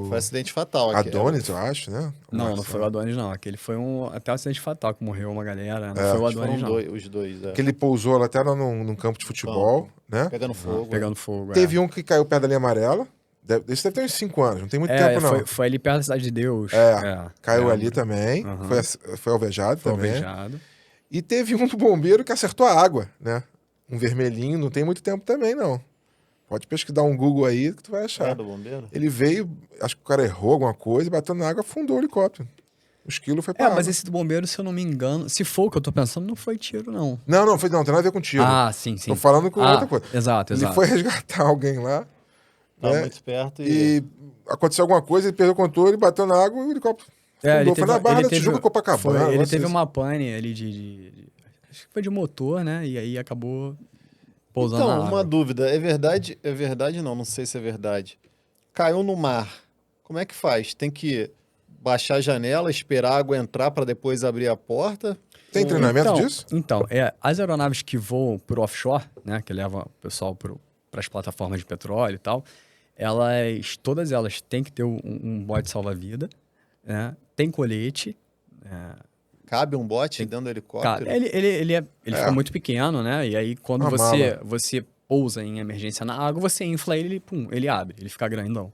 Foi acidente fatal aqui. Adonis, eu acho, né? Não foi o Adonis, não. Aquele foi até um acidente fatal, que morreu uma galera. Não foi o Acho que Adonis, foram não. os dois. Que ele pousou lá até lá num campo de futebol, né? Pegando fogo. Pegando fogo. Teve um que caiu perto da linha amarela. Esse deve ter uns 5 anos, não tem muito tempo, não. Foi ali perto da Cidade de Deus. Caiu ali também, Uhum. foi alvejado Foi também. alvejado. E teve um do bombeiro que acertou a água, né? Um vermelhinho, não tem muito tempo também, não. Pode pesquisar um Google aí que tu vai achar. Do bombeiro? Ele veio, acho que o cara errou alguma coisa, bateu na água, afundou o helicóptero. O esquilo foi pra água. Mas esse do bombeiro, se eu não me engano, se for o que eu tô pensando, não foi tiro, não. Não, tem nada a ver com tiro. Sim. Tô falando com outra coisa. Exato. Ele foi resgatar alguém lá, Tava né? muito perto E aconteceu alguma coisa, ele perdeu o controle, bateu na água e o helicóptero afundou. Foi na Barra da Tijuca, Copacabana. Ele teve uma pane ali acho que foi de motor, né? E aí acabou pousando na Então, uma água. dúvida. É verdade não sei se é verdade. Caiu no mar. Como é que faz? Tem que baixar a janela, esperar a água entrar para depois abrir a porta? Tem treinamento disso? Então, as aeronaves que voam por offshore, né? Que levam o pessoal para as plataformas de petróleo e tal, todas elas têm que ter um bote salva-vida, né? Tem colete, Cabe um bote dentro do helicóptero? Cara, ele fica muito pequeno, né? E aí, quando Uma você pousa em emergência na água, você infla ele, pum, ele abre, ele fica grandão.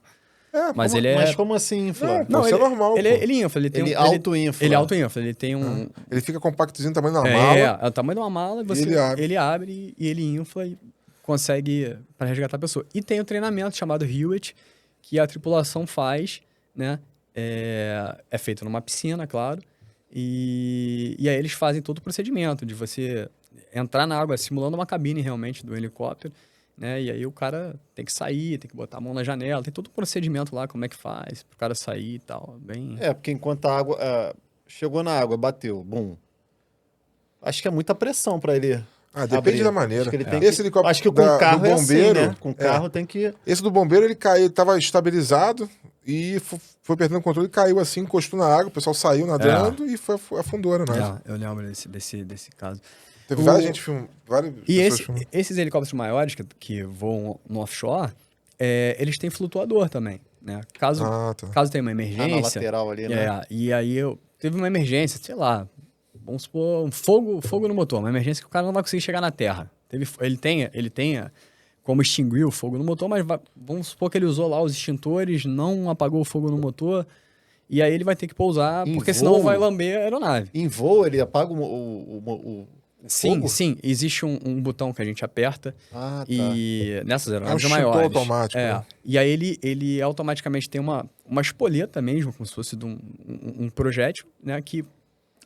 Mas Mas como assim, infla? Não, isso é normal. Ele infla, ele tem Ele um- auto-infla. Ele auto-infla, ele tem um... Ele fica compactozinho, tamanho da mala. É o tamanho de uma mala, e ele abre. e ele infla e consegue para resgatar a pessoa. E tem o treinamento chamado Hewitt, que a tripulação faz, né? É feito numa piscina, claro. E aí eles fazem todo o procedimento de você entrar na água, simulando uma cabine realmente do helicóptero, né? E aí o cara tem que sair, tem que botar a mão na janela, tem todo o procedimento lá, como é que faz, pro cara sair e tal. Bem. Porque enquanto a água chegou na água, bateu, bum. Acho que é muita pressão para ele. Depende abrir. da maneira. Acho que ele tem Esse que... helicóptero Acho que com o carro do é assim, bombeiro, né? Com o carro tem que... Esse do bombeiro, ele caiu, tava estabilizado e foi perdendo o controle e caiu assim, encostou na água, o pessoal saiu nadando e afundou a aeronave. Eu lembro desse caso. Teve várias gente várias E pessoas filmando. esses helicópteros maiores que voam no offshore, eles têm flutuador também, né? Caso tenha uma emergência... na lateral ali, né? E aí teve uma emergência, sei lá, vamos supor, um fogo no motor, uma emergência que o cara não vai conseguir chegar na terra. Ele tenha como extinguir o fogo no motor, mas vamos supor que ele usou lá os extintores, não apagou o fogo no motor, e aí ele vai ter que pousar, porque senão vai lamber a aeronave. Em voo, ele apaga o fogo? Sim. Existe um botão que a gente aperta e nessas aeronaves um maiores. extintor automático. Né? E aí ele automaticamente tem uma espoleta mesmo, como se fosse de um projétil, né, que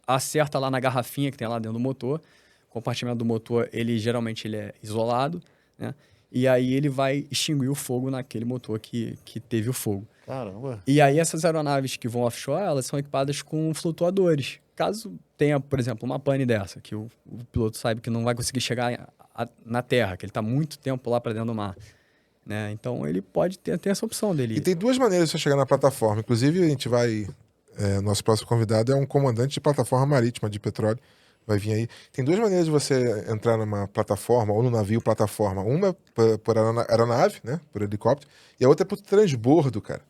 acerta lá na garrafinha que tem lá dentro do motor. O compartimento do motor, geralmente ele é isolado, né? E aí ele vai extinguir o fogo naquele motor que teve o fogo. Caramba. E aí essas aeronaves que vão offshore, elas são equipadas com flutuadores. Caso tenha, por exemplo, uma pane dessa, que o piloto sabe que não vai conseguir chegar na terra, que ele está muito tempo lá para dentro do mar, né? Então ele pode ter essa opção dele. E tem duas maneiras de você chegar na plataforma. Inclusive, a gente vai... nosso próximo convidado é um comandante de plataforma marítima de petróleo. Vai vir aí. Tem duas maneiras de você entrar numa plataforma ou no navio plataforma. Uma é por aeronave, né? Por helicóptero. E a outra é por transbordo, cara.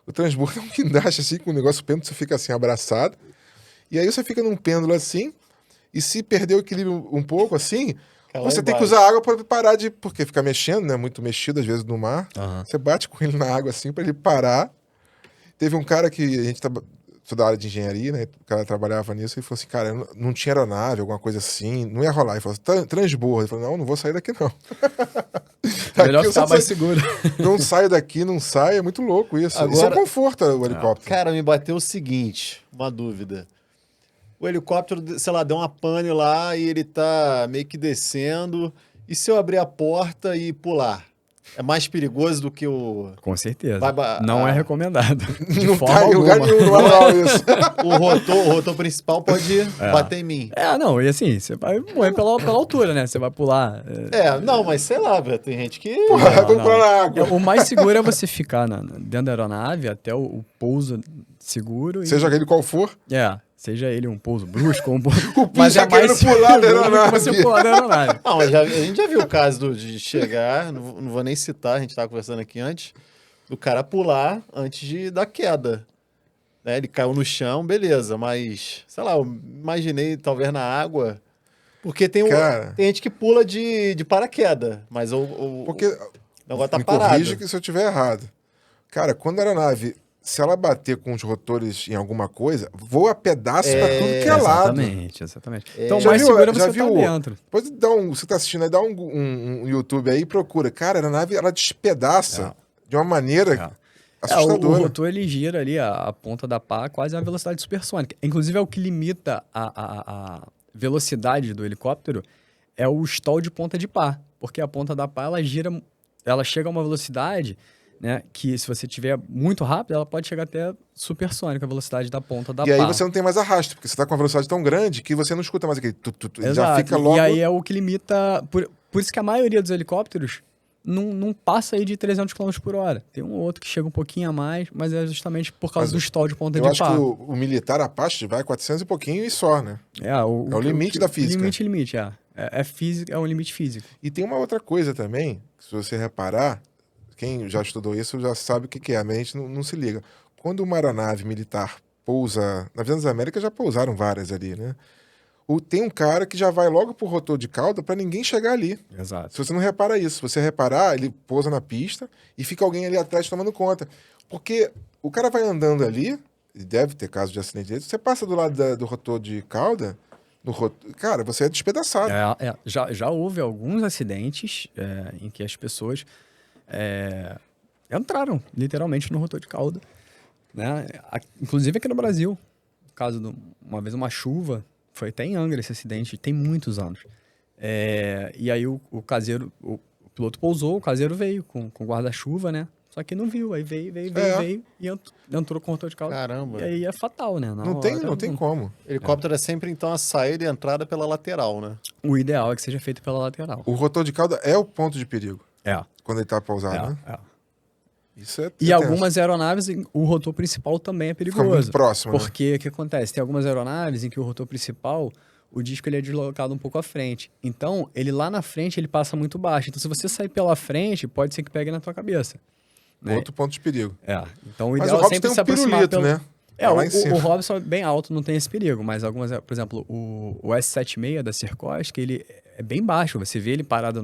O transbordo é um guindaste assim, com o negócio pêndulo, você fica assim, abraçado. E aí você fica num pêndulo assim, e se perder o equilíbrio um pouco assim, você tem que usar água para parar de... Porque fica mexendo, né? Muito mexido às vezes no mar. Você bate com ele na água assim para ele parar. Teve um cara que a gente sou da área de engenharia, né? O cara trabalhava nisso e falou assim, cara, não tinha aeronave, alguma coisa assim, não ia rolar. Ele falou assim, transbordo. Ele falou, não vou sair daqui não. Melhor ficar mais seguro. Não saio daqui, não sai, é muito louco isso. Agora, isso é um conforto, o helicóptero. Cara, me bateu o seguinte, uma dúvida. O helicóptero, sei lá, deu uma pane lá e ele tá meio que descendo. E se eu abrir a porta e pular? É mais perigoso do que o... Com certeza. Não é recomendado. De não forma tá em lugar nenhum no manual isso. O rotor principal pode bater em mim. Não, e assim, você vai morrer pela altura, né? Você vai pular. Não, mas sei lá, velho, tem gente que... Vamos pular na água. O mais seguro é você ficar dentro da aeronave até o pouso seguro. Seja ele qual for. Seja ele um pouso brusco ou um pouso... O Pim já querendo pular da aeronave. Você pular da aeronave. Não, mas a gente já viu o caso de chegar, não vou nem citar, a gente tava conversando aqui antes, do cara pular antes da queda. Né? Ele caiu no chão, beleza, mas, sei lá, eu imaginei talvez na água, porque tem gente que pula de paraquedas, mas porque o negócio tá me parado. corrija que se eu estiver errado. Cara, quando a aeronave... Se ela bater com os rotores em alguma coisa, voa pedaço pra tudo que é lado. Exatamente. Então, o mais seguro é você estar dentro. Depois você tá assistindo aí, dá um YouTube aí e procura. Cara, a aeronave, ela despedaça de uma maneira assustadora. O rotor, ele gira ali a ponta da pá quase a velocidade supersônica. Inclusive, é o que limita a velocidade do helicóptero, é o stall de ponta de pá. Porque a ponta da pá, ela chega a uma velocidade... Né, que se você tiver muito rápido, ela pode chegar até supersônica, a velocidade da ponta da pá. E aí você não tem mais arrasto, porque você está com uma velocidade tão grande que você não escuta mais aquele Exato. Já fica logo... E aí é o que limita... Por isso que a maioria dos helicópteros não passa aí de 300 km por hora. Tem um ou outro que chega um pouquinho a mais, mas é justamente por causa do stall de ponta de pá. Eu acho que o militar, a Apache, vai 400 e pouquinho e só, né? É o limite da física. Limite, é físico, é um limite físico. E tem uma outra coisa também, que se você reparar, quem já estudou isso já sabe o que é, mas a gente não se liga. Quando uma aeronave militar pousa... Na Aviação das Américas já pousaram várias ali, né? Tem um cara que já vai logo pro rotor de cauda para ninguém chegar ali. Exato. Se você não repara isso, se você reparar, ele pousa na pista e fica alguém ali atrás tomando conta. Porque o cara vai andando ali, e deve ter caso de acidente desse, você passa do lado do rotor de cauda, cara, você é despedaçado. Já houve alguns acidentes em que as pessoas... entraram literalmente no rotor de cauda, né? Inclusive aqui no Brasil, no caso de uma vez uma chuva, foi até em Angra esse acidente, tem muitos anos. E aí o caseiro, o piloto pousou, o caseiro veio com guarda-chuva, né? Só que não viu, aí veio e entrou com o rotor de cauda. Caramba. E aí é fatal, né? Na Não hora, tem como. Helicóptero é sempre, então, a saída e a entrada pela lateral, né? O ideal é que seja feito pela lateral. O rotor de cauda é o ponto de perigo É. quando ele tá pausado, né? É. Isso é E tenso. algumas aeronaves, o rotor principal também é Fica perigoso. muito próximo, né? Porque o que acontece? Tem algumas aeronaves em que o rotor principal, o disco ele é deslocado um pouco à frente. Então, ele lá na frente, ele passa muito baixo. Então, se você sair pela frente, pode ser que pegue na tua cabeça. Né? Outro ponto de perigo. Então o Mas ideal o é Robson sempre tem um se aproximar pirulito, né? O Lá em cima. Robson é bem alto, não tem esse perigo, mas algumas, por exemplo, o S76 da Sikorsky, ele é bem baixo, você vê ele parado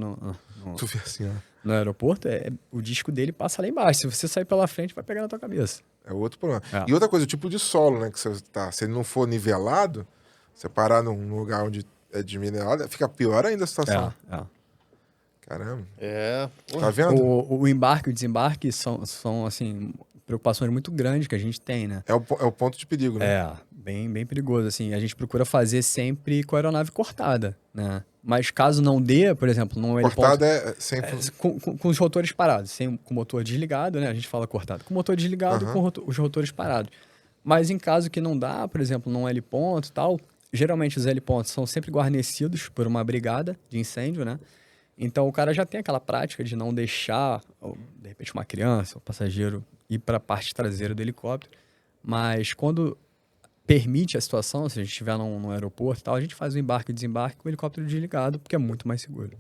Tu vê assim, ó. no aeroporto, o disco dele passa lá embaixo, se você sair pela frente, vai pegar na tua cabeça. É outro problema. É. E outra coisa, o tipo de solo, né? Que você tá. Se ele não for nivelado, você parar num lugar onde é desminerado, fica pior ainda a situação. Caramba. Tá vendo? O embarque e o desembarque são assim, preocupações muito grandes que a gente tem, né? É o ponto de perigo, né? Bem perigoso, assim. A gente procura fazer sempre com a aeronave cortada, né? Mas caso não dê, por exemplo, não Cortada é sempre. com os rotores parados, com o motor desligado, né? A gente fala cortado. Com o motor desligado e com os rotores parados. Mas em caso que não dá, por exemplo, num L-ponto e tal, geralmente os L-pontos são sempre guarnecidos por uma brigada de incêndio, né? Então o cara já tem aquela prática de não deixar, de repente, uma criança, um passageiro ir para a parte traseira do helicóptero. Mas quando permite a situação, se a gente estiver num aeroporto e tal, a gente faz o embarque e desembarque com o helicóptero desligado, porque é muito mais seguro.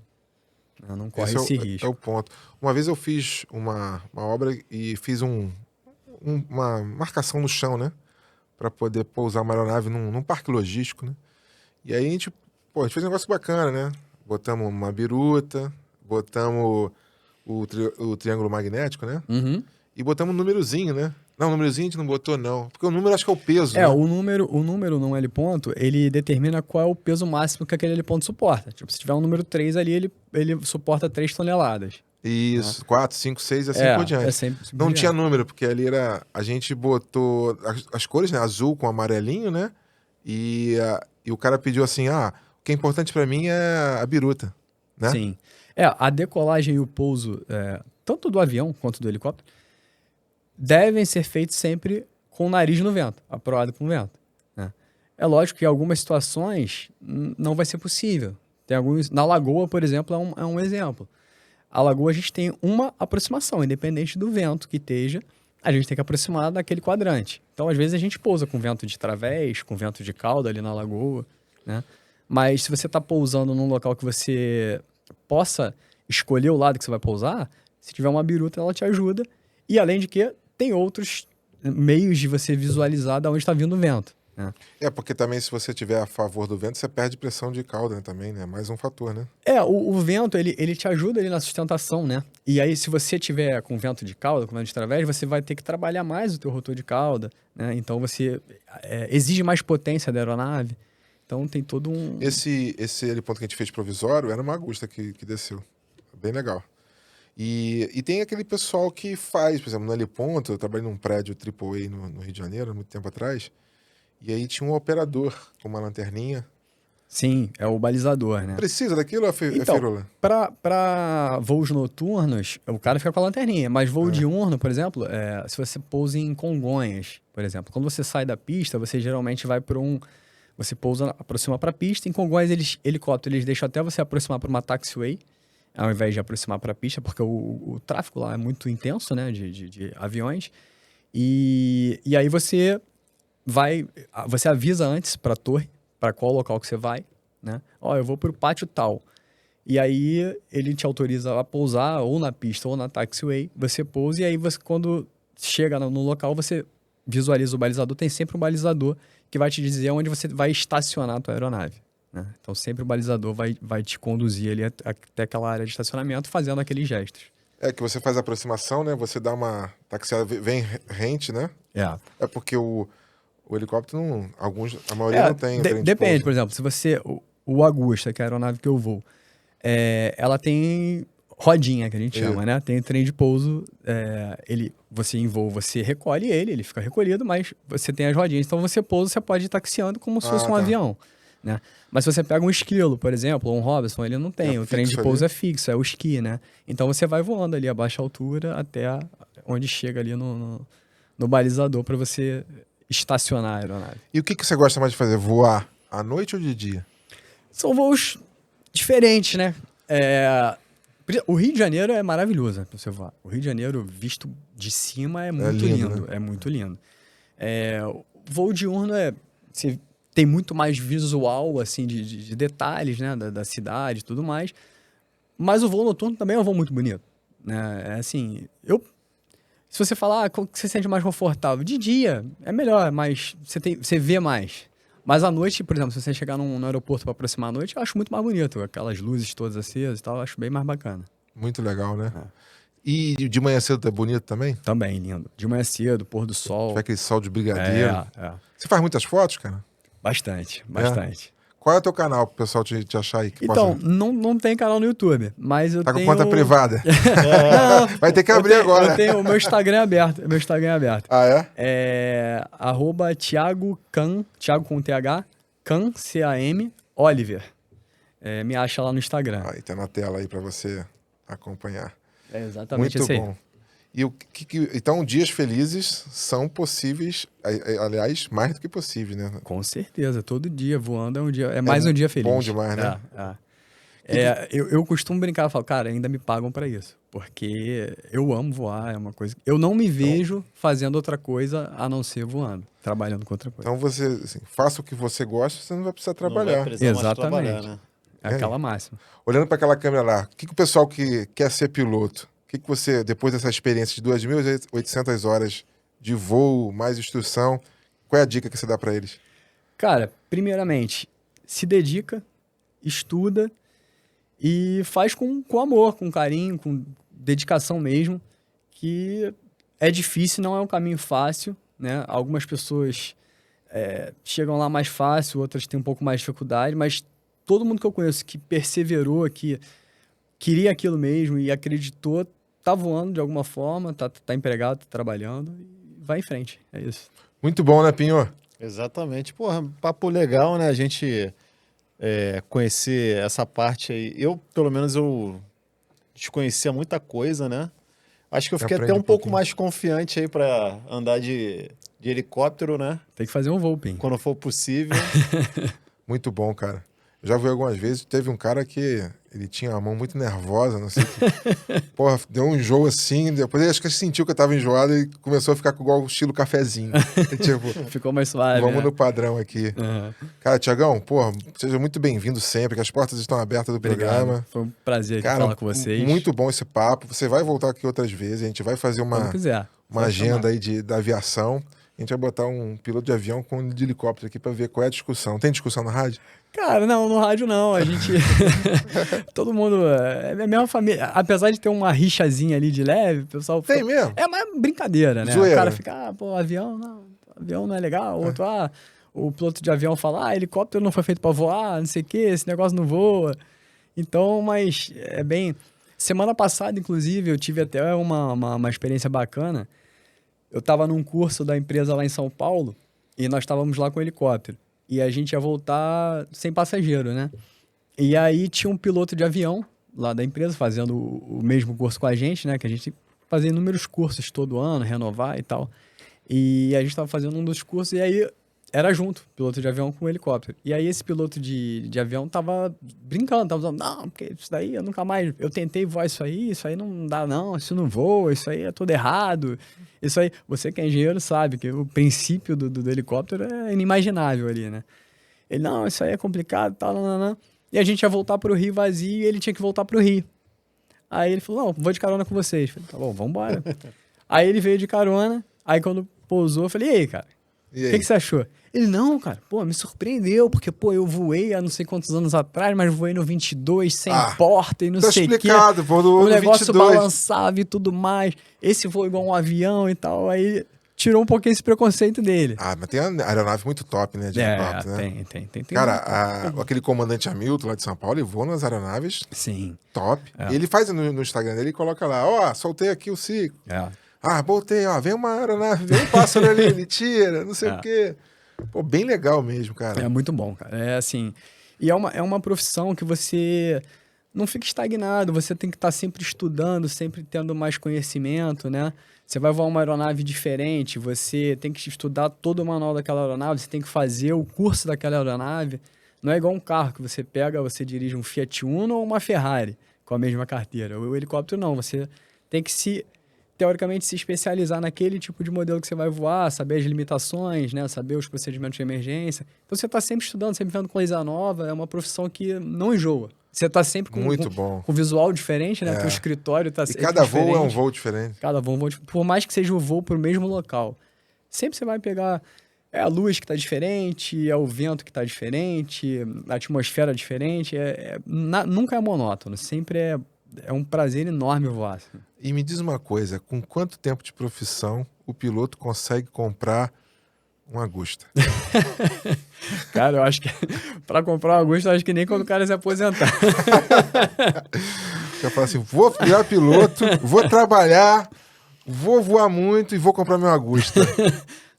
Não corre esse risco. É o ponto. Uma vez eu fiz uma obra e fiz uma marcação no chão, né? Para poder pousar uma aeronave num parque logístico, né? E aí a gente fez um negócio bacana, né? Botamos uma biruta, botamos o triângulo magnético, né? Uhum. E botamos um númerozinho, né? Não, o númerozinho a gente não botou, não. Porque o número acho que é o peso, né? O número num L-ponto, ele determina qual é o peso máximo que aquele L-ponto suporta. Tipo, se tiver um número 3 ali, ele suporta 3 toneladas. Isso, 4, 5, 6 e assim por diante. Não tinha número, porque ali a gente botou as cores, né? Azul com amarelinho, né? E o cara pediu assim, o que é importante pra mim é a biruta, né? Sim. A decolagem e o pouso, tanto do avião quanto do helicóptero, devem ser feitos sempre com o nariz no vento, aproado com o vento. Né? É lógico que em algumas situações não vai ser possível. Tem alguns, na Lagoa, por exemplo, é um exemplo. A Lagoa a gente tem uma aproximação, independente do vento que esteja, a gente tem que aproximar daquele quadrante. Então, às vezes, a gente pousa com vento de través, com vento de cauda ali na Lagoa, né? Mas se você está pousando num local que você possa escolher o lado que você vai pousar, se tiver uma biruta, ela te ajuda. E, além de que, tem outros meios de você visualizar de onde está vindo o vento. Né? Porque também se você tiver a favor do vento, você perde pressão de cauda, né, também, né? Mais um fator, né? O vento, ele te ajuda ali na sustentação, né? E aí, se você tiver com vento de cauda, com vento de través, você vai ter que trabalhar mais o teu rotor de cauda, né? Então, você exige mais potência da aeronave. Então, tem todo um... Esse heliponto que a gente fez provisório era uma Agusta que desceu. Bem legal. E tem aquele pessoal que faz, por exemplo, no heliponto, eu trabalhei num prédio AAA no Rio de Janeiro, há muito tempo atrás, e aí tinha um operador com uma lanterninha. Sim, é o balizador, né? Precisa daquilo, firula? Para voos noturnos, o cara fica com a lanterninha, mas voo diurno, por exemplo, se você pousa em Congonhas, por exemplo, quando você sai da pista, você geralmente vai para você pousa, aproxima para a pista, em Congonhas, helicóptero, eles deixam até você aproximar para uma taxiway, ao invés de aproximar para a pista, porque o tráfego lá é muito intenso, né, de aviões, e aí você avisa antes para a torre, para qual local que você vai, né, eu vou para o pátio tal, e aí ele te autoriza a pousar ou na pista ou na taxiway, você pousa, e aí você, quando chega no local, você visualiza o balizador, tem sempre um balizador que vai te dizer onde você vai estacionar a tua aeronave. Né? Então, sempre o balizador vai te conduzir ali até aquela área de estacionamento, fazendo aqueles gestos. Que você faz a aproximação, né? Você dá uma taxiada, vem rente, né? É porque o helicóptero, a maioria não tem. Depende, por exemplo, se você... O Agusta, que é a aeronave que eu vou, ela tem rodinha, que a gente chama, né? Tem trem de pouso, você em voo, você recolhe ele fica recolhido, mas você tem as rodinhas. Então, você pousa, você pode ir taxiando como se fosse um avião. né? Mas se você pega um esquilo, por exemplo, ou um Robinson, ele não tem. É O trem de fixo pouso ali. é fixo, é o esqui, né? Então você vai voando ali a baixa altura até onde chega ali no balizador para você estacionar a aeronave. E o que você gosta mais de fazer? Voar à noite ou de dia? São voos diferentes, né? O Rio de Janeiro é maravilhoso, né, pra você voar. O Rio de Janeiro, visto de cima, é muito lindo, lindo. né? É muito lindo. O voo diurno você tem muito mais visual, assim, de detalhes, né? Da cidade e tudo mais. Mas o voo noturno também é um voo muito bonito, né? É assim, se você falar, qual que você se sente mais confortável? De dia é melhor, mas você vê mais. Mas à noite, por exemplo, se você chegar no aeroporto para aproximar à noite, eu acho muito mais bonito. Aquelas luzes todas acesas e tal, eu acho bem mais bacana. Muito legal, né? E de manhã cedo é bonito também? Também, lindo. De manhã cedo, pôr do sol. Tiver aquele sol de brigadeiro. É. Você faz muitas fotos, cara? Bastante. Qual é o teu canal pro pessoal te achar aí? Então, não tem canal no YouTube, mas eu Tá com tenho... conta privada? Não, Vai ter que abrir agora. Eu tenho o meu Instagram aberto. Ah, é? É @Thiago Can, Thiago com TH, Can, C-A-M, Oliver. Me acha lá no Instagram. Aí tá na tela aí pra você acompanhar. É exatamente Muito isso aí. bom. E então, dias felizes são possíveis, aliás, mais do que possíveis, né? Com certeza, todo dia voando é mais um dia feliz. Bom demais, né? Eu costumo brincar, eu falo, cara, ainda me pagam pra isso, porque eu amo voar, é uma coisa. Eu não me vejo fazendo outra coisa a não ser voando, trabalhando com outra coisa. Então você, assim, faça o que você gosta, você não vai precisar Não trabalhar. vai precisar mais Exatamente. trabalhar, né? É aquela máxima. Olhando para aquela câmera lá, o que o pessoal que quer ser piloto, o que você, depois dessa experiência de 2.800 horas de voo, mais instrução, qual é a dica que você dá para eles? Cara, primeiramente, se dedica, estuda e faz com amor, com carinho, com dedicação mesmo, que é difícil, não é um caminho fácil, né? Algumas pessoas chegam lá mais fácil, outras têm um pouco mais de dificuldade, mas todo mundo que eu conheço que perseverou, que queria aquilo mesmo e acreditou, tá voando de alguma forma, tá empregado, tá trabalhando e vai em frente, é isso. Muito bom, né, Pinho? Exatamente. Porra, papo legal, né? A gente conhecer essa parte aí. Pelo menos, eu desconhecia muita coisa, né? Acho que eu fiquei até Aprende um um pouco pouquinho. mais confiante aí para andar de helicóptero, né? Tem que fazer um voo, Pim. Quando for possível. Muito bom, cara. Eu já vi algumas vezes, teve um cara que ele tinha a mão muito nervosa, não sei o que. Porra, deu um enjoo assim, depois ele acho que sentiu que eu tava enjoado e começou a ficar com igual o estilo cafezinho. Tipo, Ficou mais suave, vamos né? no padrão aqui. Uhum. Cara, Tiagão, porra, seja muito bem-vindo sempre, que as portas estão abertas do Obrigado. programa. Foi um prazer aqui Cara, falar com vocês. muito bom esse papo. Você vai voltar aqui outras vezes, a gente vai fazer Quando uma quiser. Só agenda aí da aviação. A gente vai botar um piloto de avião com de helicóptero aqui pra ver qual é a discussão. Tem discussão na rádio? Cara, não, no rádio não. A gente. Todo mundo. É a mesma família. Apesar de ter uma rixazinha ali de leve, o pessoal. Tem mesmo? É uma brincadeira, né? Zoeira. O cara fica, avião não é legal. O outro, o piloto de avião fala, helicóptero não foi feito pra voar, não sei o quê, esse negócio não voa. Então, mas é bem. Semana passada, inclusive, eu tive até uma experiência bacana. Eu estava num curso da empresa lá em São Paulo e nós estávamos lá com o helicóptero. E a gente ia voltar sem passageiro, né? E aí tinha um piloto de avião lá da empresa fazendo o mesmo curso com a gente, né? Que a gente fazia inúmeros cursos todo ano, renovar e tal. E a gente estava fazendo um dos cursos e aí era junto, piloto de avião com o helicóptero. E aí esse piloto de avião tava brincando, tava falando, não, porque isso daí eu nunca mais... Eu tentei voar isso aí não dá não, isso não voa, isso aí é tudo errado. Isso aí, você que é engenheiro sabe que o princípio do helicóptero é inimaginável ali, né? Ele, não, isso aí é complicado e tal, não. E a gente ia voltar pro Rio vazio e ele tinha que voltar pro Rio. Aí ele falou, não, vou de carona com vocês. Eu falei, tá bom, vambora. Aí ele veio de carona, aí quando pousou, eu falei, e aí, cara? O que você achou? Ele, não, cara, me surpreendeu, porque, eu voei há não sei quantos anos atrás, mas voei no 22, sem porta e não tá sei o quê. explicado, pô, O negócio 22. balançava e tudo mais. Esse voa igual um avião e tal, aí tirou um pouquinho esse preconceito dele. Mas tem a aeronave muito top, né, de helicóptero, né? Tem. Cara, aquele comandante Hamilton lá de São Paulo, ele voa nas aeronaves Sim. top. E ele faz no Instagram dele, ele coloca lá, soltei aqui o ciclo. Botei, vem uma aeronave, vem um pássaro ali, ele tira, não sei o quê. Pô, bem legal mesmo, cara. É muito bom, cara. É assim. E é uma profissão que você não fica estagnado, você tem que estar sempre estudando, sempre tendo mais conhecimento, né? Você vai voar uma aeronave diferente, você tem que estudar todo o manual daquela aeronave, você tem que fazer o curso daquela aeronave. Não é igual um carro que você pega, você dirige um Fiat Uno ou uma Ferrari com a mesma carteira. O helicóptero não, você tem que teoricamente, se especializar naquele tipo de modelo que você vai voar, saber as limitações, né? Saber os procedimentos de emergência. Então, você está sempre estudando, sempre vendo coisa nova. É uma profissão que não enjoa. Você está sempre Muito bom. com visual diferente, né? Porque o escritório está E sempre cada diferente. voo é um voo diferente. Cada voo é um voo diferente. Por mais que seja um voo para o mesmo local. Sempre você vai pegar... É a luz que está diferente, é o vento que está diferente, a atmosfera diferente. Nunca é monótono. Sempre é um prazer enorme voar. Assim. E me diz uma coisa, com quanto tempo de profissão o piloto consegue comprar um Agusta? Cara, eu acho que para comprar um Agusta, eu acho que nem quando o cara se aposentar. Eu falo assim, vou virar piloto, vou trabalhar, vou voar muito e vou comprar meu Agusta.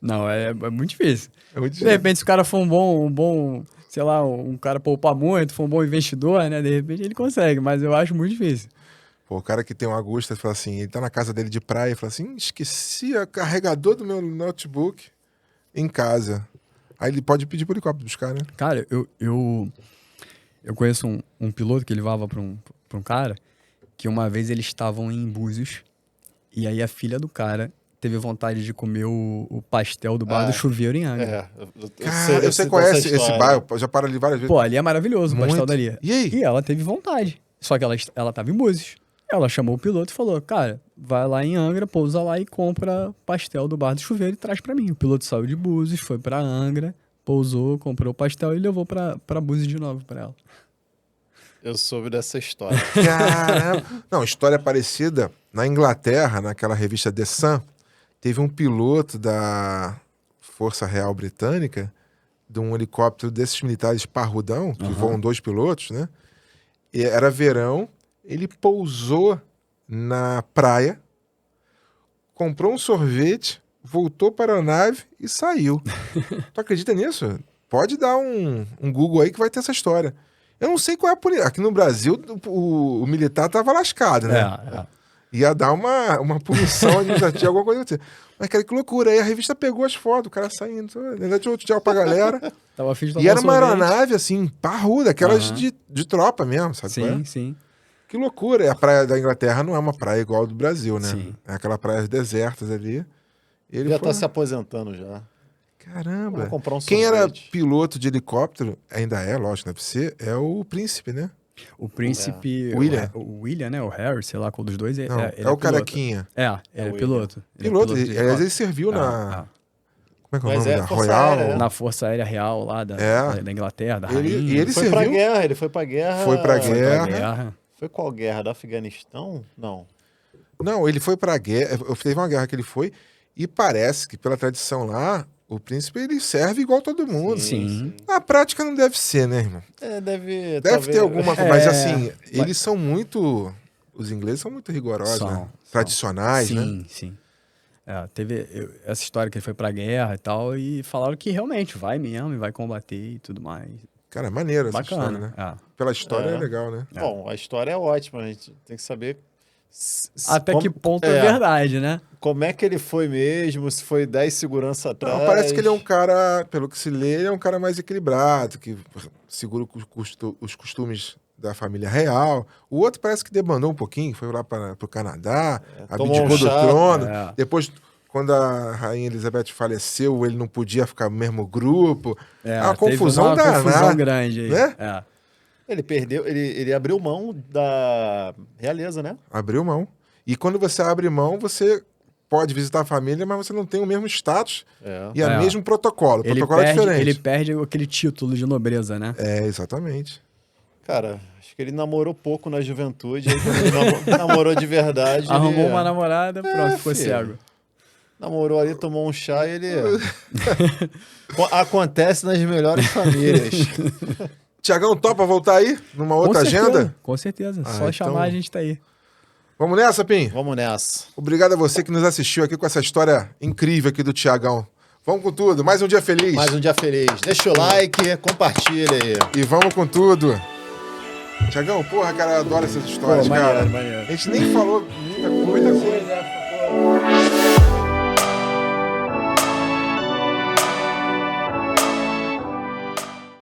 Não, é muito difícil. É muito De difícil. repente, se o cara for um bom, sei lá, um cara poupar muito, for um bom investidor, né? De repente ele consegue, mas eu acho muito difícil. Pô, o cara que tem um Agusta, fala assim, ele tá na casa dele de praia e fala assim, esqueci o carregador do meu notebook em casa. Aí ele pode pedir pro helicóptero buscar, né? Cara, eu conheço um piloto que ele voava pra um cara que uma vez eles estavam em Búzios e aí a filha do cara teve vontade de comer o pastel do bar do chuveiro em Angra. Cara, você conhece esse bar, eu já paro ali várias vezes. Pô, ali é maravilhoso o pastel Muito. dali. E aí? E ela teve vontade. Só que ela tava em Búzios. Ela chamou o piloto e falou, cara, vai lá em Angra, pousa lá e compra pastel do bar do chuveiro e traz pra mim. O piloto saiu de Búzios, foi pra Angra, pousou, comprou o pastel e levou pra Búzios de novo pra ela. Eu soube dessa história. Caramba! Não, história parecida. Na Inglaterra, naquela revista The Sun, teve um piloto da Força Real Britânica, de um helicóptero desses militares parrudão, que voam 2 pilotos, né? E era verão, ele pousou na praia, comprou um sorvete, voltou para a aeronave e saiu. Tu acredita nisso? Pode dar um Google aí que vai ter essa história. Eu não sei qual é a polícia. Aqui no Brasil, o militar tava lascado, né? Ia dar uma punição administrativa, alguma coisa assim. Mas, cara, que loucura. Aí a revista pegou as fotos, o cara saindo. Ainda tinha outro tchau pra galera. Tava afim de tomar E era uma sorvete. aeronave, assim, parruda, aquelas de tropa mesmo, sabe? qual é? Sim, sim. Que loucura. E a praia da Inglaterra não é uma praia igual a do Brasil, né? Sim. É aquela praia desertas ali. Ele Já foi... tá se aposentando já. Caramba. Vou comprar um Quem era sorvete. piloto de helicóptero, ainda é, lógico, deve ser, é o príncipe, né? O príncipe... William. O William, né? O Harry, sei lá qual dos dois. Não, ele é o piloto. carequinha. Ele o é William. piloto. Ele é Piloto, de aliás, helicóptero. ele serviu na... Como é que é o Mas nome é da Força Royal? Aérea, né? Na Força Aérea Real lá da Inglaterra, da Ele- rainha. e ele Foi pra serviu? guerra, ele foi pra guerra. Foi pra Foi pra guerra. guerra. Foi qual guerra? Da Afeganistão? Não. Não, ele foi pra guerra, teve uma guerra que ele foi, e parece que pela tradição lá, o príncipe ele serve igual todo mundo. Sim. Na prática não deve ser, né, irmão? Deve Deve ter alguma coisa, mas assim, mas- eles são muito... Os ingleses são muito rigorosos, São, né? são. Tradicionais, né? Sim, sim. Teve essa história que ele foi pra guerra e tal, e falaram que realmente vai mesmo, e vai combater e tudo mais. Cara, é maneiro essa Bacana, história, né? né? Pela história é É. legal, né? Bom, a história é ótima, a gente tem que saber Até que ponto é verdade, né? como é que ele foi mesmo, se foi 10 segurança atrás. Não, parece que ele é um cara, pelo que se lê, ele é um cara mais equilibrado, que segura os costumes da família real. O outro parece que debandou um pouquinho, foi lá para o Canadá, tomou abdicou um do chá. trono. É. Depois, quando a rainha Elizabeth faleceu, ele não podia ficar no mesmo grupo. É uma teve confusão uma danada. confusão grande aí. né? É. Ele perdeu, ele abriu mão da realeza, né? Abriu mão. E quando você abre mão, você pode visitar a família, mas você não tem o mesmo status e o mesmo protocolo. O protocolo é diferente. Ele perde aquele título de nobreza, né? É, exatamente. Cara, acho que ele namorou pouco na juventude, aí quando ele namorou de verdade. Arrumou ele uma namorada, pronto, ficou filho. cego. Namorou ali, tomou um chá e ele. Acontece nas melhores famílias. Tiagão, topa voltar aí numa outra agenda? Com certeza. Ah, Só então- chamar, a gente tá aí. Vamos nessa, Pim? Vamos nessa. Obrigado a você que nos assistiu aqui com essa história incrível aqui do Tiagão. Vamos com tudo. Mais um dia feliz. Mais um dia feliz. Deixa o like, compartilha aí. E vamos com tudo. Tiagão, porra, cara, eu adoro essas histórias, Pô, cara. maneiro. A gente nem falou muita coisa. Muita coisa,